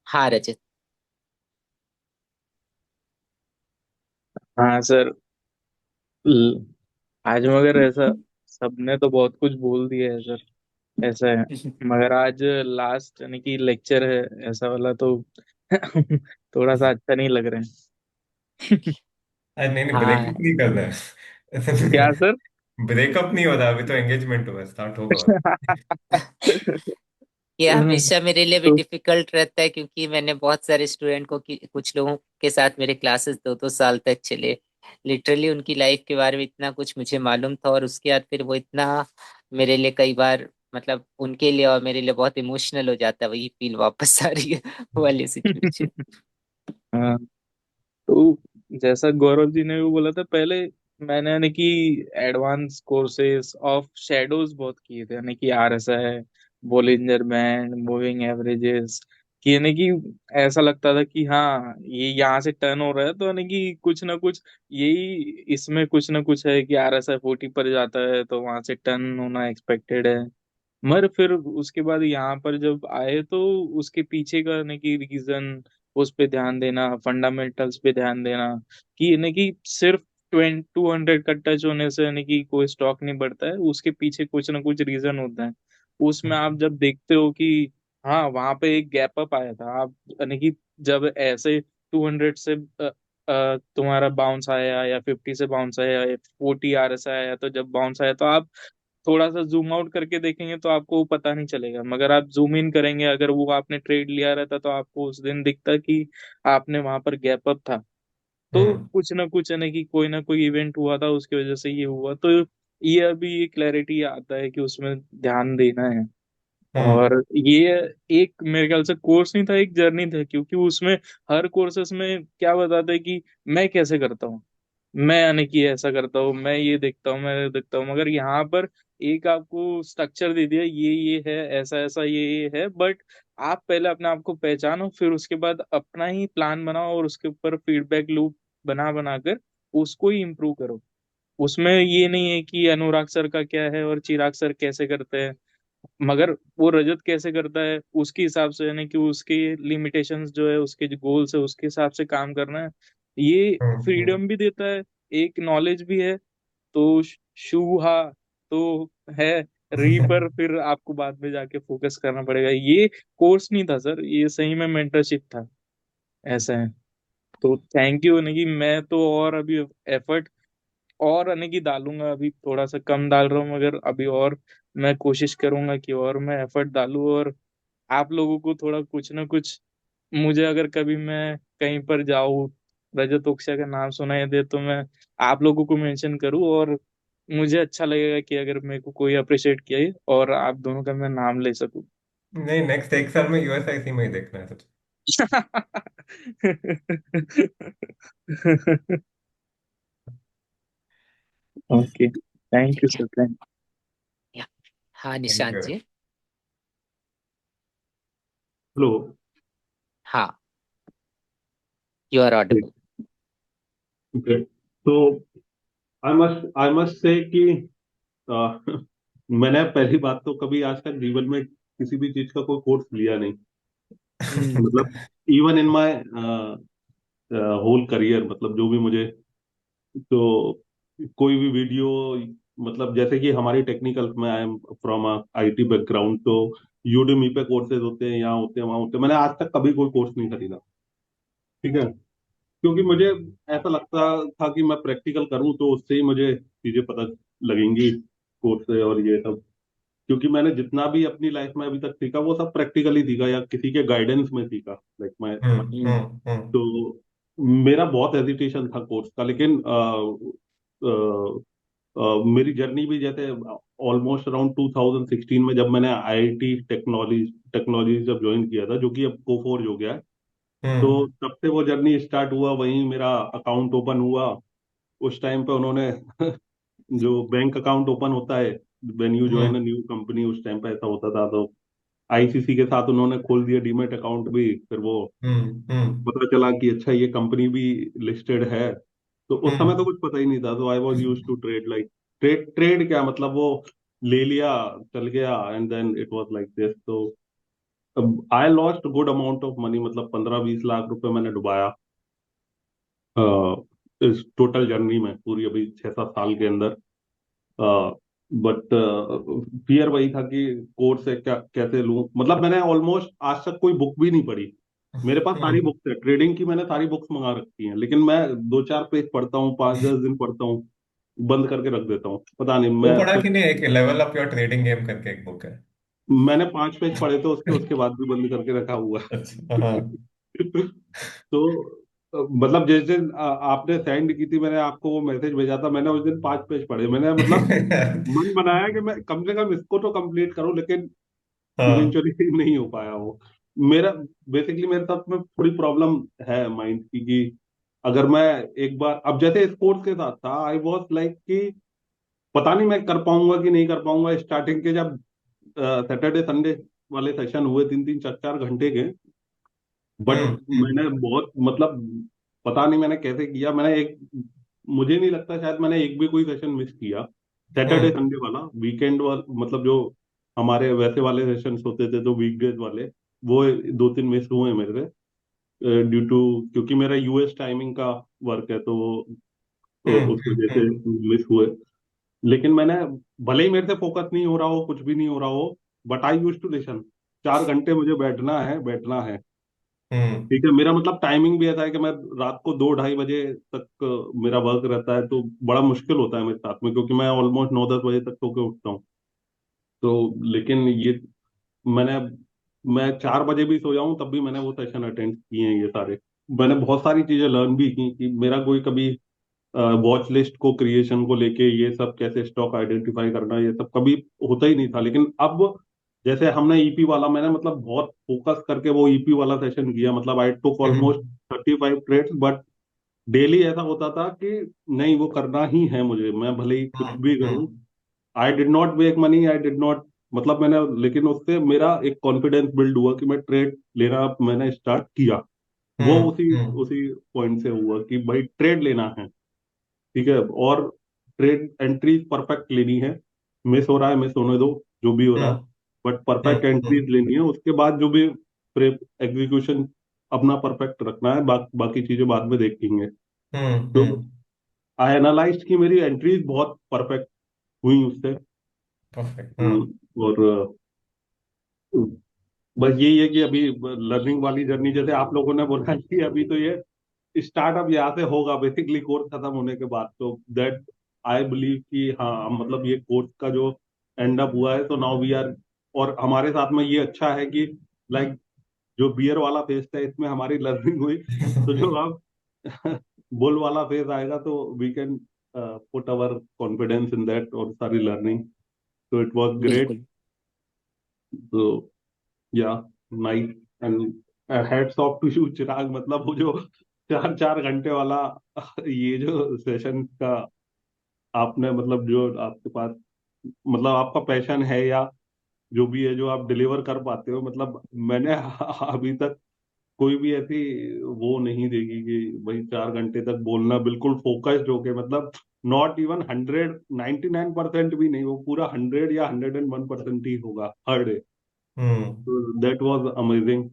हाँ रजत. हाँ सर. आज मगर ऐसा सबने तो बहुत कुछ बोल दिया है सर. ऐसा है मगर आज लास्ट यानी कि लेक्चर है ऐसा वाला तो थोड़ा सा अच्छा नहीं लग रहा है. अरे नहीं नहीं, हाँ ब्रेकअप नहीं करना है. क्या सर? ब्रेकअप नहीं होता, अभी तो एंगेजमेंट हुआ, स्टार्ट होगा. ये हमेशा मेरे लिए भी तो डिफिकल्ट रहता है क्योंकि मैंने बहुत सारे स्टूडेंट को कुछ लोगों के साथ मेरे क्लासेस 2-2 साल तक चले. लिटरली उनकी लाइफ के बारे में इतना कुछ मुझे मालूम था और उसके बाद फिर वो इतना मेरे लिए कई बार मतलब उनके लिए और मेरे लिए बहुत इमोशनल हो जाता है. वही फील वापस आ रही है वो वाली सिचुएशन. हाँ, तो जैसा गौरव जी ने भी बोला था पहले मैंने यानी कि एडवांस कोर्सेज ऑफ शैडोज बहुत किए थे. यानी कि RSI, Bollinger band, moving averages कि यानी कि ऐसा लगता था कि हाँ ये यहाँ से टर्न हो रहा है तो यानी कि कुछ ना कुछ यही इसमें कुछ ना कुछ है कि आरएसआई 40 पर जाता है तो वहां से टर्न होना एक्सपेक्टेड है. मगर फिर उसके बाद यहाँ पर जब आए तो उसके पीछे का यानी कि रीजन, उस पे ध्यान देना, फंडामेंटल्स पे ध्यान देना कि यानी कि सिर्फ 200 का टच होने से यानी कि कोई स्टॉक नहीं बढ़ता है. उसके पीछे कुछ ना कुछ रीजन होता है. उसमें आप जब देखते हो कि हाँ वहां पे एक गैप अप आया था, आप यानी कि जब ऐसे 200 से तुम्हारा बाउंस आया या 50 से बाउंस आया या 40 RS आया, तो जब बाउंस आया तो आप थोड़ा सा जूम आउट करके देखेंगे तो आपको वो पता नहीं चलेगा, मगर आप जूम इन करेंगे, अगर वो आपने ट्रेड लिया रहता तो आपको उस दिन दिखता कि आपने वहां पर गैप अप था। तो कुछ ना कुछ है ना कि कोई ना कोई इवेंट हुआ था, उसकी वजह से ये हुआ, तो ये अभी ये क्लैरिटी आता है कि उसमें ध्यान देना है। और ये एक मेरे ख्याल से कोर्स नहीं था, एक जर्नी था, क्योंकि उसमें हर कोर्सेस में क्या बताते हैं कि मैं कैसे करता हूँ, मैं यानी कि ऐसा करता हूँ, मैं ये देखता हूँ, मैं ये देखता हूँ, मगर यहाँ पर एक आपको स्ट्रक्चर दे दिया, ये है, ऐसा ऐसा ये है, बट आप पहले अपने आप को पहचानो, फिर उसके बाद अपना ही प्लान बनाओ और उसके ऊपर फीडबैक लूप बना बना कर उसको ही इम्प्रूव करो। उसमें ये नहीं है कि अनुराग सर का क्या है और चिराग सर कैसे करते हैं, मगर वो रजत कैसे करता है उसके हिसाब से, यानी कि उसके लिमिटेशंस जो है, उसके जो गोल्स है, उसके हिसाब से काम करना है। ये फ्रीडम भी देता है, एक नॉलेज भी है। तो शुहा तो है, री पर फिर आपको बाद में जाके फोकस करना पड़ेगा। ये कोर्स नहीं था सर, ये सही में मेंटरशिप था, ऐसा है। तो थैंक यू कि मैं तो और अभी एफर्ट और आने की डालूंगा, अभी थोड़ा सा कम डाल रहा हूँ, मगर अभी और मैं कोशिश करूंगा कि और मैं एफर्ट डालूं, और आप लोगों को थोड़ा कुछ ना कुछ, मुझे अगर कभी मैं कहीं पर जाऊं, रजत ओक्सा का नाम सुनाई दे, तो मैं आप लोगों को मेंशन करूं, और मुझे अच्छा लगेगा कि अगर मेरे को कोई अप्रिशिएट किया और आप दोनों का मैं नाम ले सकूं। नहीं, नेक्स्ट 1 साल में यूएसआईसी में ही देखना है तुझे। Okay, thank you sir, thank या हाँ थैंक निशांत यू। जी। हेलो। हाँ, यू आर ऑडिबल। ओके, तो आई मस्ट से कि अ, मैंने पहली बात तो कभी आज तक जीवन में किसी भी चीज का कोई कोर्स लिया नहीं। मतलब even in my whole career, मतलब जो भी मुझे, तो कोई भी वीडियो, मतलब जैसे कि हमारी टेक्निकल में, I am from IT background, तो यूडेमी पे कोर्सेज होते हैं, यहाँ होते हैं, वहाँ होते हैं, मैंने आज तक कभी कोई कोर्स नहीं खरीदा। ठीक है, क्योंकि मुझे ऐसा लगता था कि मैं प्रैक्टिकल करूं तो उससे ही मुझे चीजें पता लगेंगी, कोर्स से और ये सब। क्योंकि मैंने जितना भी अपनी लाइफ में अभी तक सीखा वो सब प्रैक्टिकली सीखा या किसी के गाइडेंस में सीखा, लाइक मैं। तो मेरा बहुत हेजिटेशन था कोर्स का, लेकिन मेरी जर्नी भी जैसे ऑलमोस्ट अराउंड 2016 में जब मैंने आईआईटी टेक्नोलॉजी टेक्नोलॉजी जब ज्वाइन किया था, जो कि अब कोफोर्ज हो गया है, तो तब से वो जर्नी स्टार्ट हुआ, वहीं मेरा अकाउंट ओपन हुआ। उस टाइम पे उन्होंने जो बैंक अकाउंट ओपन होता है when you join a new company, उस टाइम पे ऐसा होता था, तो आईसीसी के साथ उन्होंने खोल दिया डीमेट अकाउंट भी। फिर वो पता चला कि अच्छा ये कंपनी भी लिस्टेड है, तो उस समय तो कुछ पता ही नहीं था। तो I was used to trade, like trade trade क्या मतलब, वो ले लिया, चल गया, and then it was like this. तो I lost good amount of money, मतलब 15-20 लाख रुपए मैंने डुबाया इस टोटल जर्नी में, पूरी अभी 6-7 साल के अंदर। बट फियर वही था कि कोर्स है क्या, कैसे लूं। मतलब मैंने ऑलमोस्ट आज तक कोई बुक भी नहीं पढ़ी। मेरे पास सारी बुक्स है ट्रेडिंग की, मैंने सारी बुक्स मंगा रखी हैं, लेकिन मैं 2-4 पेज पढ़ता हूँ, 5-10 दिन पढ़ता हूँ, बंद करके रख देता हूँ, पता नहीं वो मैं पढ़ा फिर। कि नहीं, एक level up your trading game करके एक बुक है। मैंने 5 पेज पढ़े थे उसके, उसके बाद भी बंद करके रखा हुआ अच्छा, हाँ। तो मतलब जिस दिन आपने सेंड की थी, मैंने आपको वो मैसेज भेजा था, मैंने उस दिन 5 पेज पढ़े। मैंने मतलब मन बनाया कि मैं कम से कम इसको तो कंप्लीट करूं, लेकिन हाँ। इवेंचुअली नहीं हो पाया वो। मेरा बेसिकली मेरे साथ में थोड़ी प्रॉब्लम है माइंड की, कि अगर मैं एक बार, अब जैसे स्पोर्ट्स के साथ था, आई वॉज लाइक कि पता नहीं मैं कर पाऊंगा कि नहीं कर पाऊंगा। स्टार्टिंग के जब सैटरडे संडे वाले सेशन हुए 3-3 4-4 घंटे के, बट मैंने बहुत मतलब पता नहीं मैंने कैसे किया, मैंने एक, मुझे नहीं लगता शायद मैंने एक भी कोई सेशन मिस किया सैटरडे संडे वाला। वीकेंड वाला मतलब जो हमारे वैसे वाले सेशंस होते थे, तो वीकडेज वाले, वो 2-3 मिस हुए मेरे ड्यू टू, क्योंकि मेरा यूएस टाइमिंग का वर्क है, तो वो उस वजह से मिस हुए। लेकिन मैंने, भले ही मेरे से फोकस नहीं हो रहा हो, कुछ भी नहीं हो रहा हो, but I use to listen. 4 घंटे मुझे बैठना है। हम्म ठीक है, मेरा मतलब टाइमिंग भी ऐसा है कि मैं रात को 2-2:30 बजे तक मेरा वर्क रहता है, तो बड़ा मुश्किल होता है मेरे साथ में, क्योंकि मैं ऑलमोस्ट 9-10 बजे तक सो के उठता हूँ। तो लेकिन ये मैंने मैं 4 बजे भी सो जाऊं तब भी मैंने वो सेशन अटेंड किए हैं ये सारे। मैंने बहुत सारी चीजें लर्न भी की कि मेरा कोई कभी वॉच लिस्ट को क्रिएशन को लेके ये सब कैसे स्टॉक आइडेंटिफाई करना ये सब कभी होता ही नहीं था। लेकिन अब जैसे हमने ईपी वाला, मैंने मतलब बहुत फोकस करके वो ईपी वाला सेशन किया, मतलब I took almost 35 trades, but daily ऐसा होता था कि नहीं वो करना ही है मुझे, मैं भले ही कुछ भी करूं। I did not make money, I did not, मतलब मैंने, लेकिन उससे मेरा एक कॉन्फिडेंस बिल्ड हुआ कि मैं ट्रेड लेना मैंने स्टार्ट किया। वो उसी हम्म उसी पॉइंट से हुआ कि भाई ट्रेड लेना है। ठीक है, और ट्रेड एंट्रीज परफेक्ट लेनी है। मिस हो रहा है मिस होने दो, जो भी हो रहा है, हम्म बट परफेक्ट एंट्रीज लेनी है। उसके बाद जो भी एग्जीक्यूशन अपना परफेक्ट रखना है, बाकी चीजें बाद में देखेंगे। तो हम्म आई एनालाइज की मेरी एंट्रीज बहुत परफेक्ट हुई उससे। परफेक्ट और बस यही है कि अभी लर्निंग वाली जर्नी, जैसे आप लोगों ने बोला कि अभी तो ये स्टार्टअप यहाँ से होगा बेसिकली कोर्स खत्म होने के बाद, तो दैट आई बिलीव कि हाँ, मतलब ये कोर्स का जो एंड अप हुआ है, तो नाउ वी आर, और हमारे साथ में ये अच्छा है कि लाइक जो बियर वाला फेज था इसमें हमारी लर्निंग हुई, तो जो अब बुल वाला फेज आएगा तो we can put our confidence in that और सारी लर्निंग। तो इट वाज ग्रेट। बिल्कुल। तो या nice and heads off to you Chirag, मतलब वो जो 4-4 घंटे वाला ये जो सेशन का आपने, मतलब जो आपके पास, मतलब आपका पैशन है या जो भी है जो आप डिलीवर कर पाते हो, मतलब मैंने अभी तक कोई भी ऐसी वो नहीं देखी कि भाई 4 घंटे तक बोलना बिल्कुल फोकस्ड होके, मतलब नॉट इवन 99% भी नहीं, वो पूरा 100 या 101% ही होगा हर day. Hmm that was amazing.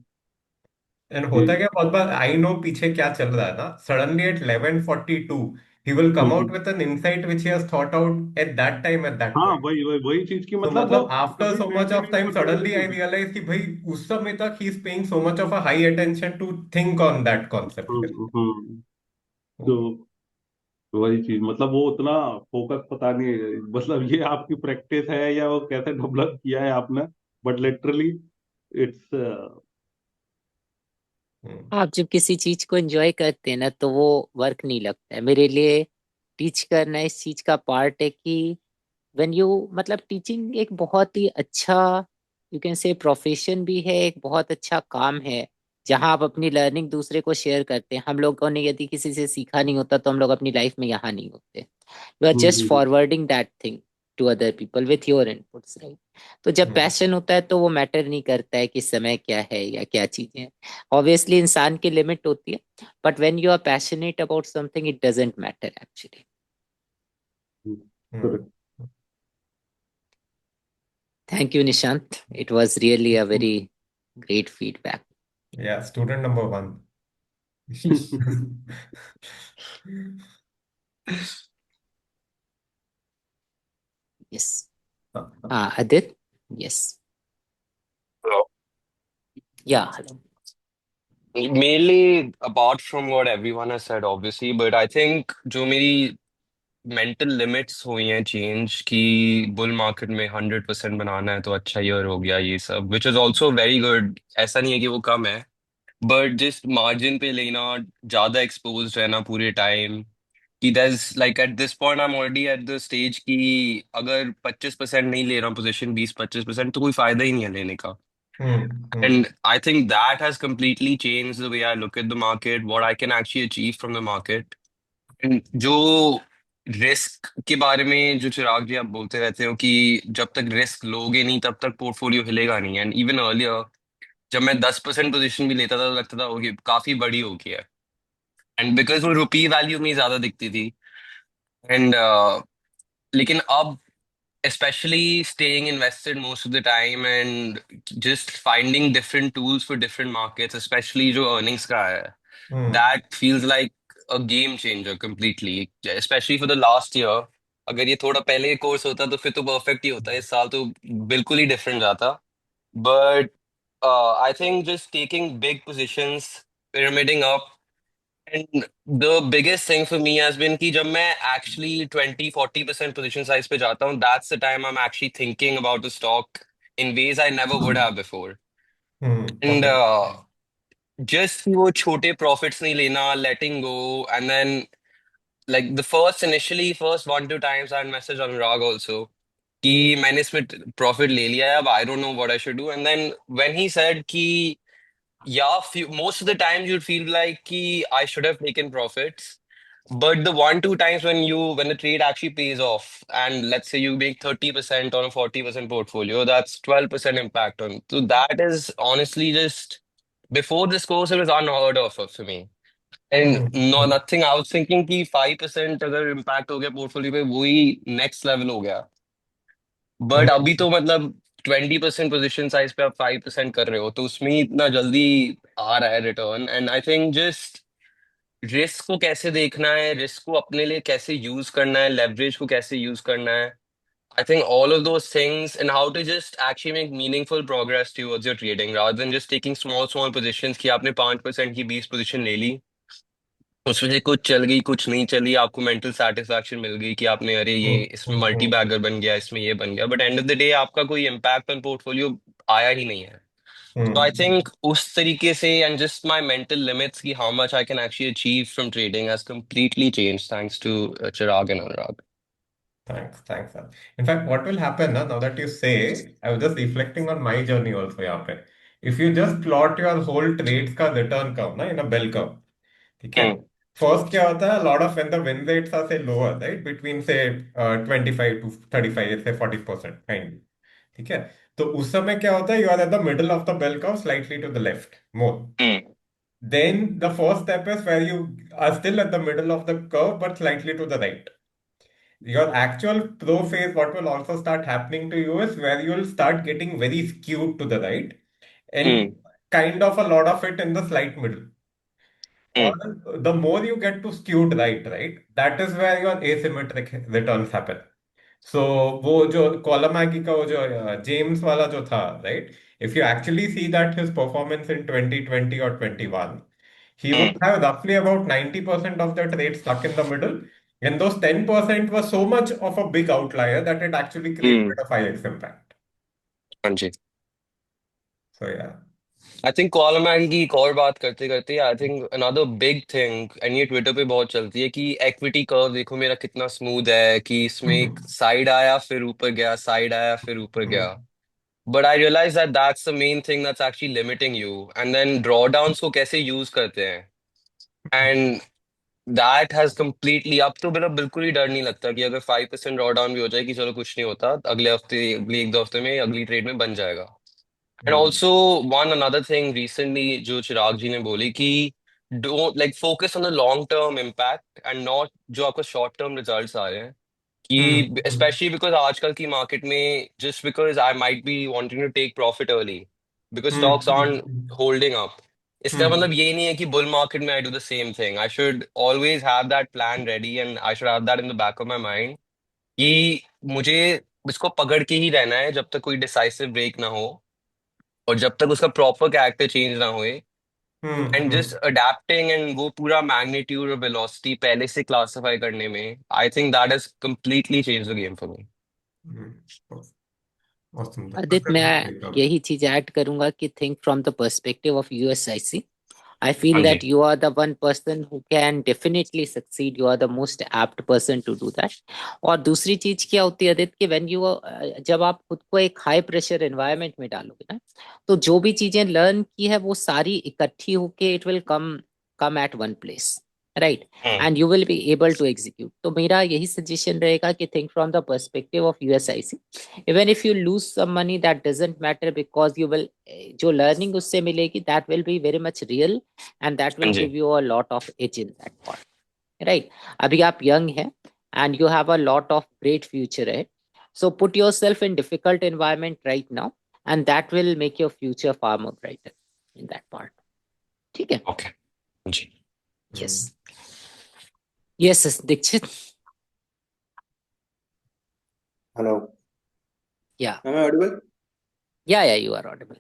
And होता क्या बहुत बार, आई नो पीछे क्या चल रहा था, suddenly at 11:42 he will come out with an insight which he has thought out at that time, at that हाँ, पॉइंट। वही चीज की, तो मतलब वो मतलब आफ्टर कभी सो ड्रीम मच भी ऑफ नहीं टाइम सोची सडनली आई होगी। रियलाइज कि भाई उस समय तक he is paying so much of a high attention to think on that concept. तो वही चीज, मतलब वो उतना फोकस पता नहीं है, मतलब ये आपकी प्रैक्टिस है या वो कैसे डेवलप किया है आपने, बट लिटरली इट्स आप जब किसी चीज को एंजॉय करते हैं ना तो वो वर्क नहीं लगता है। मेरे लिए टीच करना इस चीज का पार्ट है कि व्हेन यू, मतलब टीचिंग एक बहुत ही अच्छा, यू कैन से प्रोफेशन भी है, एक बहुत अच्छा काम है जहां आप अपनी लर्निंग दूसरे को शेयर करते हैं। हम लोगों ने यदि किसी से सीखा नहीं होता तो हम लोग अपनी लाइफ में यहाँ नहीं होते। You are just forwarding that thing to other people with your inputs, right? तो जब पैशन होता है तो वो मैटर नहीं करता है कि समय क्या है या क्या चीजें हैं। ऑब्वियसली इंसान की लिमिट होती है, but when you are passionate about something it doesn't matter actually. Thank you, Nishant. It was really a very great feedback. या student number 1। Yes. Adit? Yes. Hello. Yeah, hello. Mainly apart from what everyone has said, obviously, but I think जो मेरी mental limits हुई हैं change की, bull market में 100% बनाना है तो अच्छा ईयर हो गया ये सब, which is also very good. ऐसा नहीं है कि वो कम है, बट जिस मार्जिन पे लेना, ज्यादा एक्सपोज रहना पूरे टाइम, कि that's like at this point I am already at the stage कि अगर 25% नहीं ले रहा हूँ पोजीशन, 20-25%, तो कोई फायदा ही नहीं है लेने का। And I think that has completely changed the way I look at the market, what I can actually achieve from the market. And जो रिस्क के बारे में जो चिराग जी आप बोलते रहते हो कि जब तक रिस्क लोगे नहीं तब तक पोर्टफोलियो हिलेगा नहीं, एंड इवन अर्लियर जब मैं 10% पोजीशन भी लेता था तो लगता था ओके काफी बड़ी हो गई है, एंड बिकॉज वो रुपी वैल्यू में ज्यादा दिखती थी। एंड लेकिन अब especially staying invested most of the time and just finding different tools for different markets, especially जो earnings का है, that feels like a game changer completely, especially for the last year. अगर ये थोड़ा पहले कोर्स होता तो फिर तो परफेक्ट ही होता, इस साल तो बिल्कुल ही डिफरेंट जाता। But I think just taking big positions, pyramiding up, and the biggest thing for me has been कि जब मैं एक्चुअली 20-40% पोजिशन साइज पे जाता हूँ, that's the time I am actually thinking about the stock in ways I never would have before. And Okay. Just वो छोटे profits नहीं लेना, letting go, and then like the first 1-2 times I messaged Anurag also कि मैंने इसमें profit ले लिया है, अब I don't know what I should do, and then when he said कि yeah, most of the time you'd feel like कि I should have taken profits, but the 1-2 times when the trade actually pays off, and let's say you make 30% on a 40% portfolio, that's 12% impact on, so that is honestly just, before this course it was unheard of for me. And no, nothing. I was thinking कि 5% अगर impact हो गया portfolio पे, वही next level हो गया। But अभी तो मतलब 20% पोजिशन साइज पे आप 5% कर रहे हो, तो उसमें ही इतना जल्दी आ रहा है return. And I think just risk को कैसे देखना है, रिस्क को अपने लिए कैसे यूज करना है, लेवरेज को कैसे यूज करना है, I think all of those things, and how to just actually make meaningful progress towards your trading rather than just taking small small positions कि आपने 5% की 20 पोजिशन ले ली, उसमें से कुछ चल गई कुछ नहीं चली, आपको मेंटल सेटिस्फैक्शन मिल गई कि आपने अरे ये इसमें मल्टी बैगर बन गया, इसमें ये बन गया, but end of the day आपका कोई इम्पैक्ट ऑन पोर्टफोलियो आया ही नहीं है। तो आई थिंक उस तरीके से, and just my mental limits की how much I can actually achieve from trading has completely changed thanks to Chirag and Anurag. Thanks, sir. In fact, what will happen now that you say, I was just reflecting on my journey also यहाँ पे. If you just plot your whole trades का return curve ना in a bell curve, ठीक है? First क्या होता है? A lot of when the win rates are say lower, right? Between say 25 to 35, say 40% kind. ठीक है? तो उस समय क्या होता है? You are at the middle of the bell curve, slightly to the left, more. Then the first step is where you are still at the middle of the curve, but slightly to the right. Your actual pro phase, what will also start happening to you is where you will start getting very skewed to the right and kind of a lot of it in the slight middle. Or the more you get to skewed right, that is where your asymmetric returns happen. So वो जो Colomagi का वो जो James वाला जो था, right? If you actually see that his performance in 2020 or 21, he would have roughly about 90% of the trades stuck in the middle. And those 10% were so much of a big outlier that it actually created a 5x impact. हाँ जी। So yeah. I think Coleman की एक और बात करते करते, I think another big thing, and ये Twitter पे बहुत चलती है कि इक्विटी कर्व देखो मेरा कितना स्मूथ है, कि इसमें एक साइड आया फिर ऊपर गया, साइड आया फिर ऊपर गया, but I realize that that's the main thing that's actually limiting you. And then drawdowns को कैसे यूज करते हैं, एंड दैट हैज कम्प्लीटली, अब तो मतलब बिल्कुल ही डर नहीं लगता कि अगर 5% ड्रॉडाउन भी हो जाए कि चलो कुछ नहीं होता, अगले हफ्ते अगले 1-2 हफ्ते में अगली ट्रेड में बन जाएगा। And also one another thing recently जो चिराग जी ने बोली कि don't like focus on the long term impact and not जो आपको शॉर्ट टर्म रिजल्ट्स आ रहे हैं, कि स्पेशली बिकॉज आजकल की मार्केट में just because I might be wanting to take profit early because stocks are holding up, इसका मतलब ये नहीं है कि बुल मार्केट में I do the same thing. I should always have that plan ready and I should have that in the back of my mind कि मुझे इसको पकड़ के ही रहना है जब तक कोई डिसाइसिव ब्रेक ना हो और जब तक उसका प्रॉपर कैरेक्टर चेंज ना हुए, एंड जस्ट अडेप्टिंग एंड वो पूरा मैग्नीट्यूड और वेलोसिटी पहले से क्लासिफाई करने में, I think that has completely change the game for me. Awesome. Aditya, मैं यही चीज ऐड करूंगा कि think from the perspective of USIC. I feel that you are the one person who can definitely succeed. You are the most apt person to do that. और दूसरी चीज क्या होती है आदित्य कि when you जब आप खुद को एक हाई प्रेशर एनवायरनमेंट में डालोगे ना, तो जो भी चीजें लर्न की है वो सारी इकट्ठी होके it will come at one place, right? And you will be able to execute. तो मेरा यही सजेशन रहेगा कि think from the perspective of USIC. Even if you lose some money, that doesn't matter because you will जो learning उससे मिलेगी that will be very much real and that will give you a lot of edge in that part, right? अभी आप young हैं and you have a lot of great future ahead. So put yourself in difficult environment right now and that will make your future far more brighter in that part. ठीक है? Okay. जी. Yes. Yes, Dikshit. Hello, Yeah, am I audible? yeah, you are audible.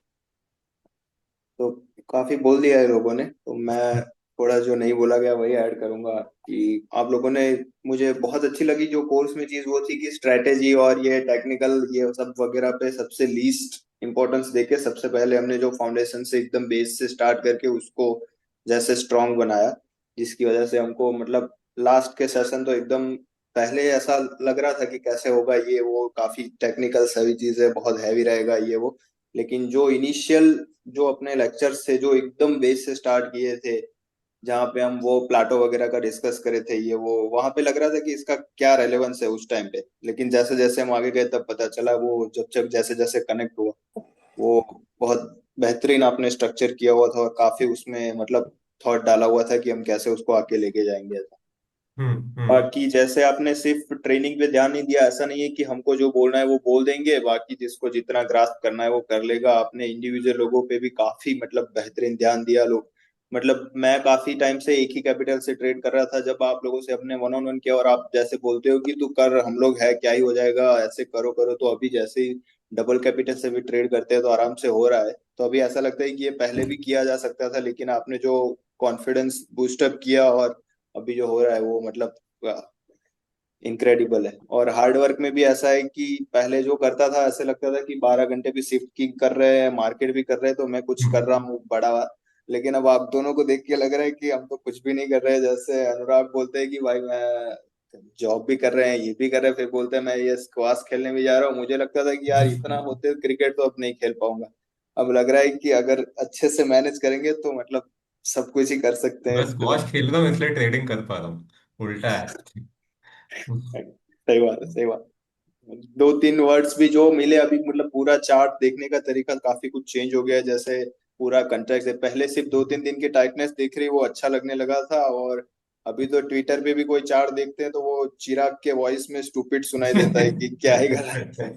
तो काफी बोल दिया है लोगों ने, तो मैं थोड़ा जो नहीं बोला गया वही ऐड करूंगा कि आप लोगों ने, मुझे बहुत अच्छी लगी जो कोर्स में चीज, वो थी कि स्ट्रेटेजी और ये टेक्निकल ये सब वगैरह पे सबसे लीस्ट इंपॉर्टेंस देके सबसे पहले हमने जो फाउंडेशन से एकदम बेस से स्टार्ट करके उसको जैसे स्ट्रांग बनाया, जिसकी वजह से हमको मतलब लास्ट के सेशन तो एकदम, पहले ऐसा लग रहा था कि कैसे होगा ये वो, काफी टेक्निकल सभी चीजें बहुत हैवी रहेगा ये वो, लेकिन जो इनिशियल जो अपने लेक्चर्स थे जो एकदम बेस से स्टार्ट किए थे, जहाँ पे हम वो प्लाटो वगैरह का डिस्कस करे थे ये वो, वहां पे लग रहा था कि इसका क्या रेलेवेंस है उस टाइम पे, लेकिन जैसे जैसे हम आगे गए तब पता चला वो जब जब जैसे जैसे कनेक्ट हुआ, वो बहुत बेहतरीन आपने स्ट्रक्चर किया हुआ था और काफी उसमें मतलब थॉट डाला हुआ था कि हम कैसे उसको आगे लेके जाएंगे ऐसा। बाकी जैसे आपने सिर्फ ट्रेनिंग पे ध्यान नहीं दिया, ऐसा नहीं है कि हमको जो बोलना है वो बोल देंगे, बाकी जिसको जितना ग्रास्प करना है वो कर लेगा। आपने इंडिविजुअल लोगों पे भी काफी मतलब बेहतरीन ध्यान दिया। लोग मतलब मैं काफी टाइम से एक ही कैपिटल से ट्रेड कर रहा था, जब आप लोगों से अपने वन ऑन वन किया और आप जैसे बोलते हो कि तू कर, हम लोग है क्या ही हो जाएगा, ऐसे करो करो, तो अभी जैसे ही डबल कैपिटल से भी ट्रेड करते हैं तो आराम से हो रहा है। तो अभी ऐसा लगता है कि ये पहले भी किया जा सकता था, लेकिन आपने जो कॉन्फिडेंस बूस्टअप किया और अभी जो हो रहा है वो मतलब इनक्रेडिबल है। और हार्ड वर्क में भी ऐसा है कि पहले जो करता था ऐसे लगता था कि 12 घंटे भी शिफ्ट की कर रहे हैं, मार्केट भी कर रहे हैं, तो मैं कुछ कर रहा हूँ बड़ा हुआ। लेकिन अब आप दोनों को देख के लग रहा है कि हम तो कुछ भी नहीं कर रहे हैं। जैसे अनुराग बोलते हैं कि भाई मैं जॉब भी कर रहे हैं, ये भी कर रहे हैं, फिर बोलते हैं मैं ये स्क्वाश खेलने भी जा रहा हूँ। मुझे लगता था कि यार इतना होते क्रिकेट तो अब नहीं खेल पाऊंगा। अब लग रहा है कि अगर अच्छे से मैनेज करेंगे तो मतलब सब कुछ ही कर सकते हैं मैं इस स्क्वाश खेल रहा हूँ इसलिए ट्रेडिंग कर पा रहा हूँ, उल्टा है। सही बात है, सही बात। दो तीन वर्ड्स भी जो मिले अभी, मतलब पूरा चार्ट देखने का तरीका काफी कुछ चेंज हो गया है। जैसे पूरा कंटेक्स्ट है, पहले सिर्फ 2-3 दिन की टाइटनेस दिख रही वो अच्छा लगने लगा था, और अभी तो ट्विटर पे भी कोई चार्ट देखते हैं तो वो चिराग के वॉइस में स्टूपिड सुनाई देता है कि क्या ही गलत है।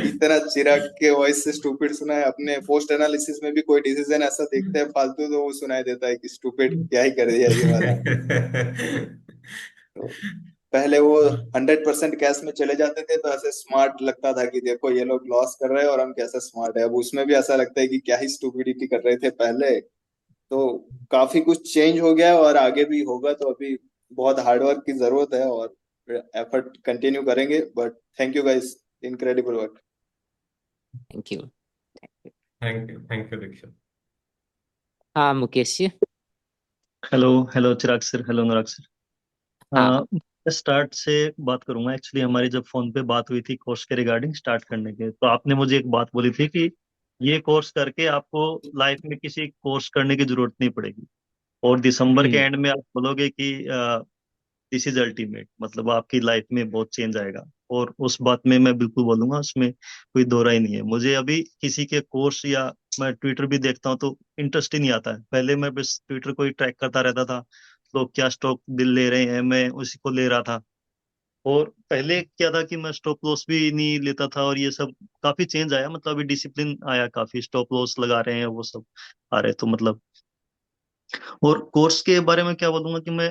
इतना चिराग के वॉइस से स्टूपिड सुना है। अपने पोस्ट एनालिसिस में भी कोई डिसीजन ऐसा देखते हैं फालतू तो वो सुनाई देता है कि स्टूपिड क्या ही कर दिया ये वाला। तो पहले वो 100% कैश में चले जाते थे तो ऐसे स्मार्ट लगता था कि देखो ये लोग लॉस कर रहे हैं और हम कैसे स्मार्ट है। अब उसमें भी ऐसा लगता है कि क्या ही स्टूपिडिटी कर रहे थे पहले। तो काफी कुछ चेंज हो गया है और आगे भी होगा, तो अभी बहुत हार्डवर्क की जरूरत है और एफर्ट कंटिन्यू करेंगे। But thank you guys, incredible work. Thank you. Thank you Dikshit. हाँ Mukesh ji. Hello hello Chirag sir, hello Anurag sir. हाँ स्टार्ट से बात करूंगा। एक्चुअली हमारी जब फोन पे बात हुई थी कोर्स के रिगार्डिंग स्टार्ट करने के, तो आपने मुझे एक बात बोली थी कि ये कोर्स करके आपको लाइफ में किसी कोर्स करने की जरूरत नहीं पड़ेगी, और दिसंबर के एंड में आप बोलोगे कि दिस इज अल्टीमेट, मतलब आपकी लाइफ में बहुत चेंज आएगा। और उस बात में मैं बिल्कुल बोलूंगा, उसमें कोई दो राय नहीं है। मुझे अभी किसी के कोर्स या मैं ट्विटर भी देखता हूँ तो इंटरेस्ट ही नहीं आता है। पहले मैं बस ट्विटर को ही ट्रैक करता रहता था, लोग क्या स्टॉक दिल ले रहे हैं, मैं उसी को ले रहा था। और पहले क्या था कि मैं स्टॉप लॉस भी नहीं लेता था, और ये सब काफी चेंज आया, मतलब अभी डिसिप्लिन आया, काफी स्टॉप लॉस लगा रहे हैं वो सब आ रहे, तो मतलब। और कोर्स के बारे में क्या बोलूंगा कि मैं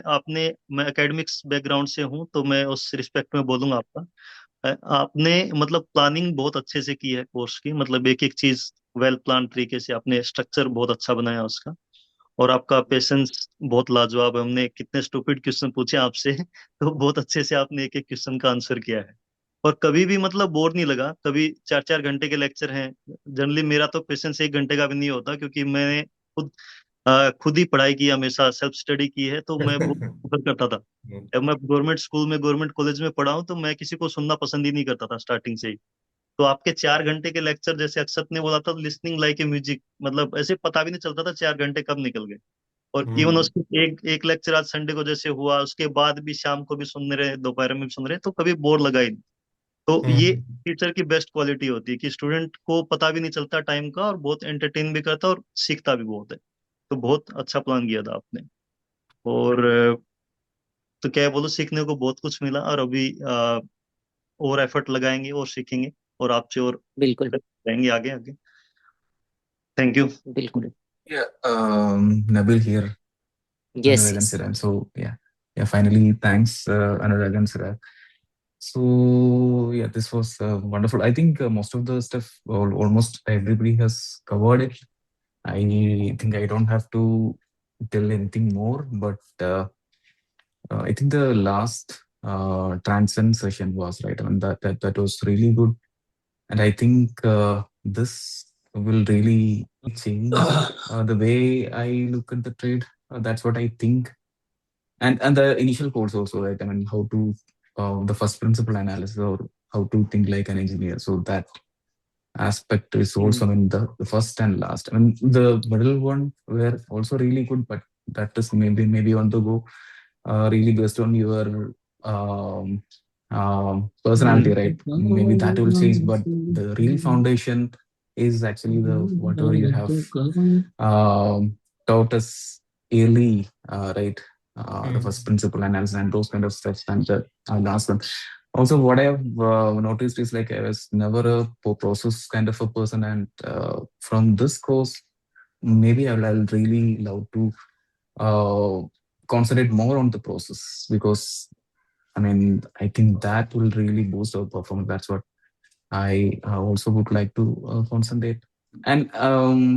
एकेडमिक्स बैकग्राउंड से हूँ, तो मैं उस रिस्पेक्ट में बोलूंगा आपका। आपने मतलब प्लानिंग बहुत अच्छे से की है कोर्स की, मतलब एक एक चीज वेल प्लान तरीके से आपने स्ट्रक्चर बहुत अच्छा बनाया उसका। और आपका पेशेंस बहुत लाजवाब है। हमने कितने स्टूपिड क्वेश्चन पूछे आपसे तो बहुत अच्छे से आपने एक एक क्वेश्चन का आंसर किया है। और कभी भी मतलब बोर नहीं लगा। कभी 4-4 घंटे के लेक्चर हैं, जनरली मेरा तो पेशेंस 1 घंटे का भी नहीं होता, क्योंकि मैंने खुद ही पढ़ाई की, हमेशा सेल्फ स्टडी की है, तो मैं बहुत प्रेफर करता था। अब मैं गवर्नमेंट स्कूल में गवर्नमेंट कॉलेज में पढ़ा हूँ, तो मैं किसी को सुनना पसंद ही नहीं करता था स्टार्टिंग से ही। तो आपके 4 घंटे के लेक्चर, जैसे अक्षत ने बोला था, लिसनिंग लाइक ए म्यूजिक, मतलब ऐसे पता भी नहीं चलता था 4 घंटे कब निकल गए। और इवन उसकी एक एक लेक्चर आज संडे को जैसे हुआ, उसके बाद भी शाम को भी सुन रहे, दोपहर में भी सुन रहे, तो कभी बोर लगा ही नहीं। तो ये टीचर की बेस्ट क्वालिटी होती है कि स्टूडेंट को पता भी नहीं चलता टाइम का, और बहुत एंटरटेन भी करता है और सीखता भी बहुत है। तो बहुत अच्छा प्लान किया था आपने। और तो क्या बोलो, सीखने को बहुत कुछ मिला, और अभी और एफर्ट लगाएंगे और सीखेंगे, और आपसे और बिल्कुल जाएंगे आगे आगे। Thank you. बिल्कुल। Yeah, Nabil here, yes Anurag and yes Siraj. So yeah, finally, thanks, Anurag and Siraj. So yeah, this was wonderful. I think most of the stuff, almost everybody has covered it. I think I don't have to tell anything more, but I think the last transcend session was right. I mean that was really good, and I think this will really change the way I look at the trade. That's what I think, and the initial course also, right? I mean, how to the first principle analysis, or how to think like an engineer. So that aspect is also, I mean, the first and last. I mean, the middle one were also really good, but that is maybe on the go, really based on your personality, right? Maybe that will change, but the real foundation is actually the whatever you have taught us early, right? The first principle analysis and those kind of stuff, and the last one. Also, what I have noticed is like I was never a process kind of a person, and from this course, maybe I'll really love to concentrate more on the process, because I mean I think that will really boost our performance. That's what I also would like to concentrate. And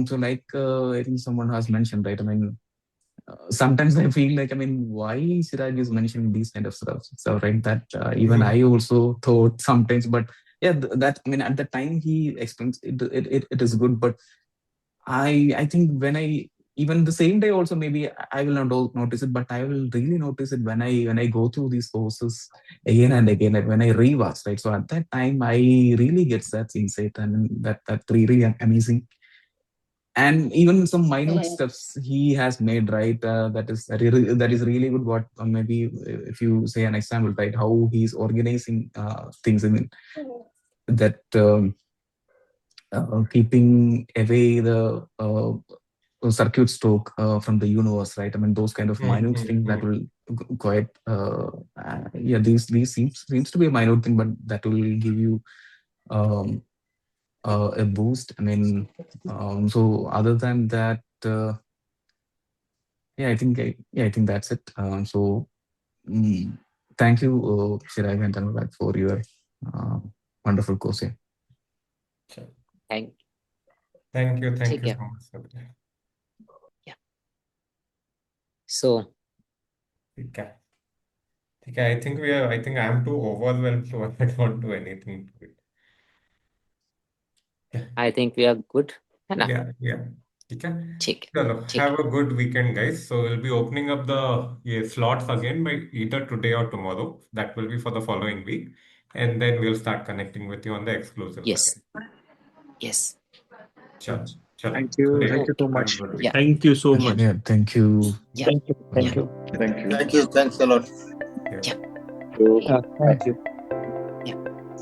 so like I think someone has mentioned, right? I mean, sometimes I feel like, I mean, why Chirag is mentioning these kind of stuff? So right, that even I also thought sometimes, but yeah, that I mean, at the time he explains it, it is good, but I think when I even the same day also, maybe I will not notice it, but I will really notice it when I go through these courses again and again, like when I rewatch, right? So at that time I really get that insight, and that really amazing. And even some minute steps he has made, right? That is really good. What maybe if you say an example, right? How he's organizing things in that, keeping away the circuit stroke from the universe, right? I mean, those kind of minute things that will quite yeah, these seems to be a minute thing, but that will give you a boost. I mean, so other than that, yeah, I think that's it. So thank you, Chirag and Anurag, for your wonderful course here. Thank you Take so care. much. Satya. So Okay. I think I'm too overwhelmed, so I don't do anything to it. I think we are good, है ना? Yeah. Okay. ठीक है, Chalo, ठीक have a good weekend, guys. So we'll be opening up the slots again by either today or tomorrow. That will be for the following week, and then we'll start connecting with you on the exclusive. Yes. Yes. Chalo. Thank you. Great. Thank you so Have a much. good Yeah. week. Thank you so much. Yeah, thank you. Yeah. Thank you. Thank you. Thank you. Thanks a lot. Yeah. Thank you. Yeah.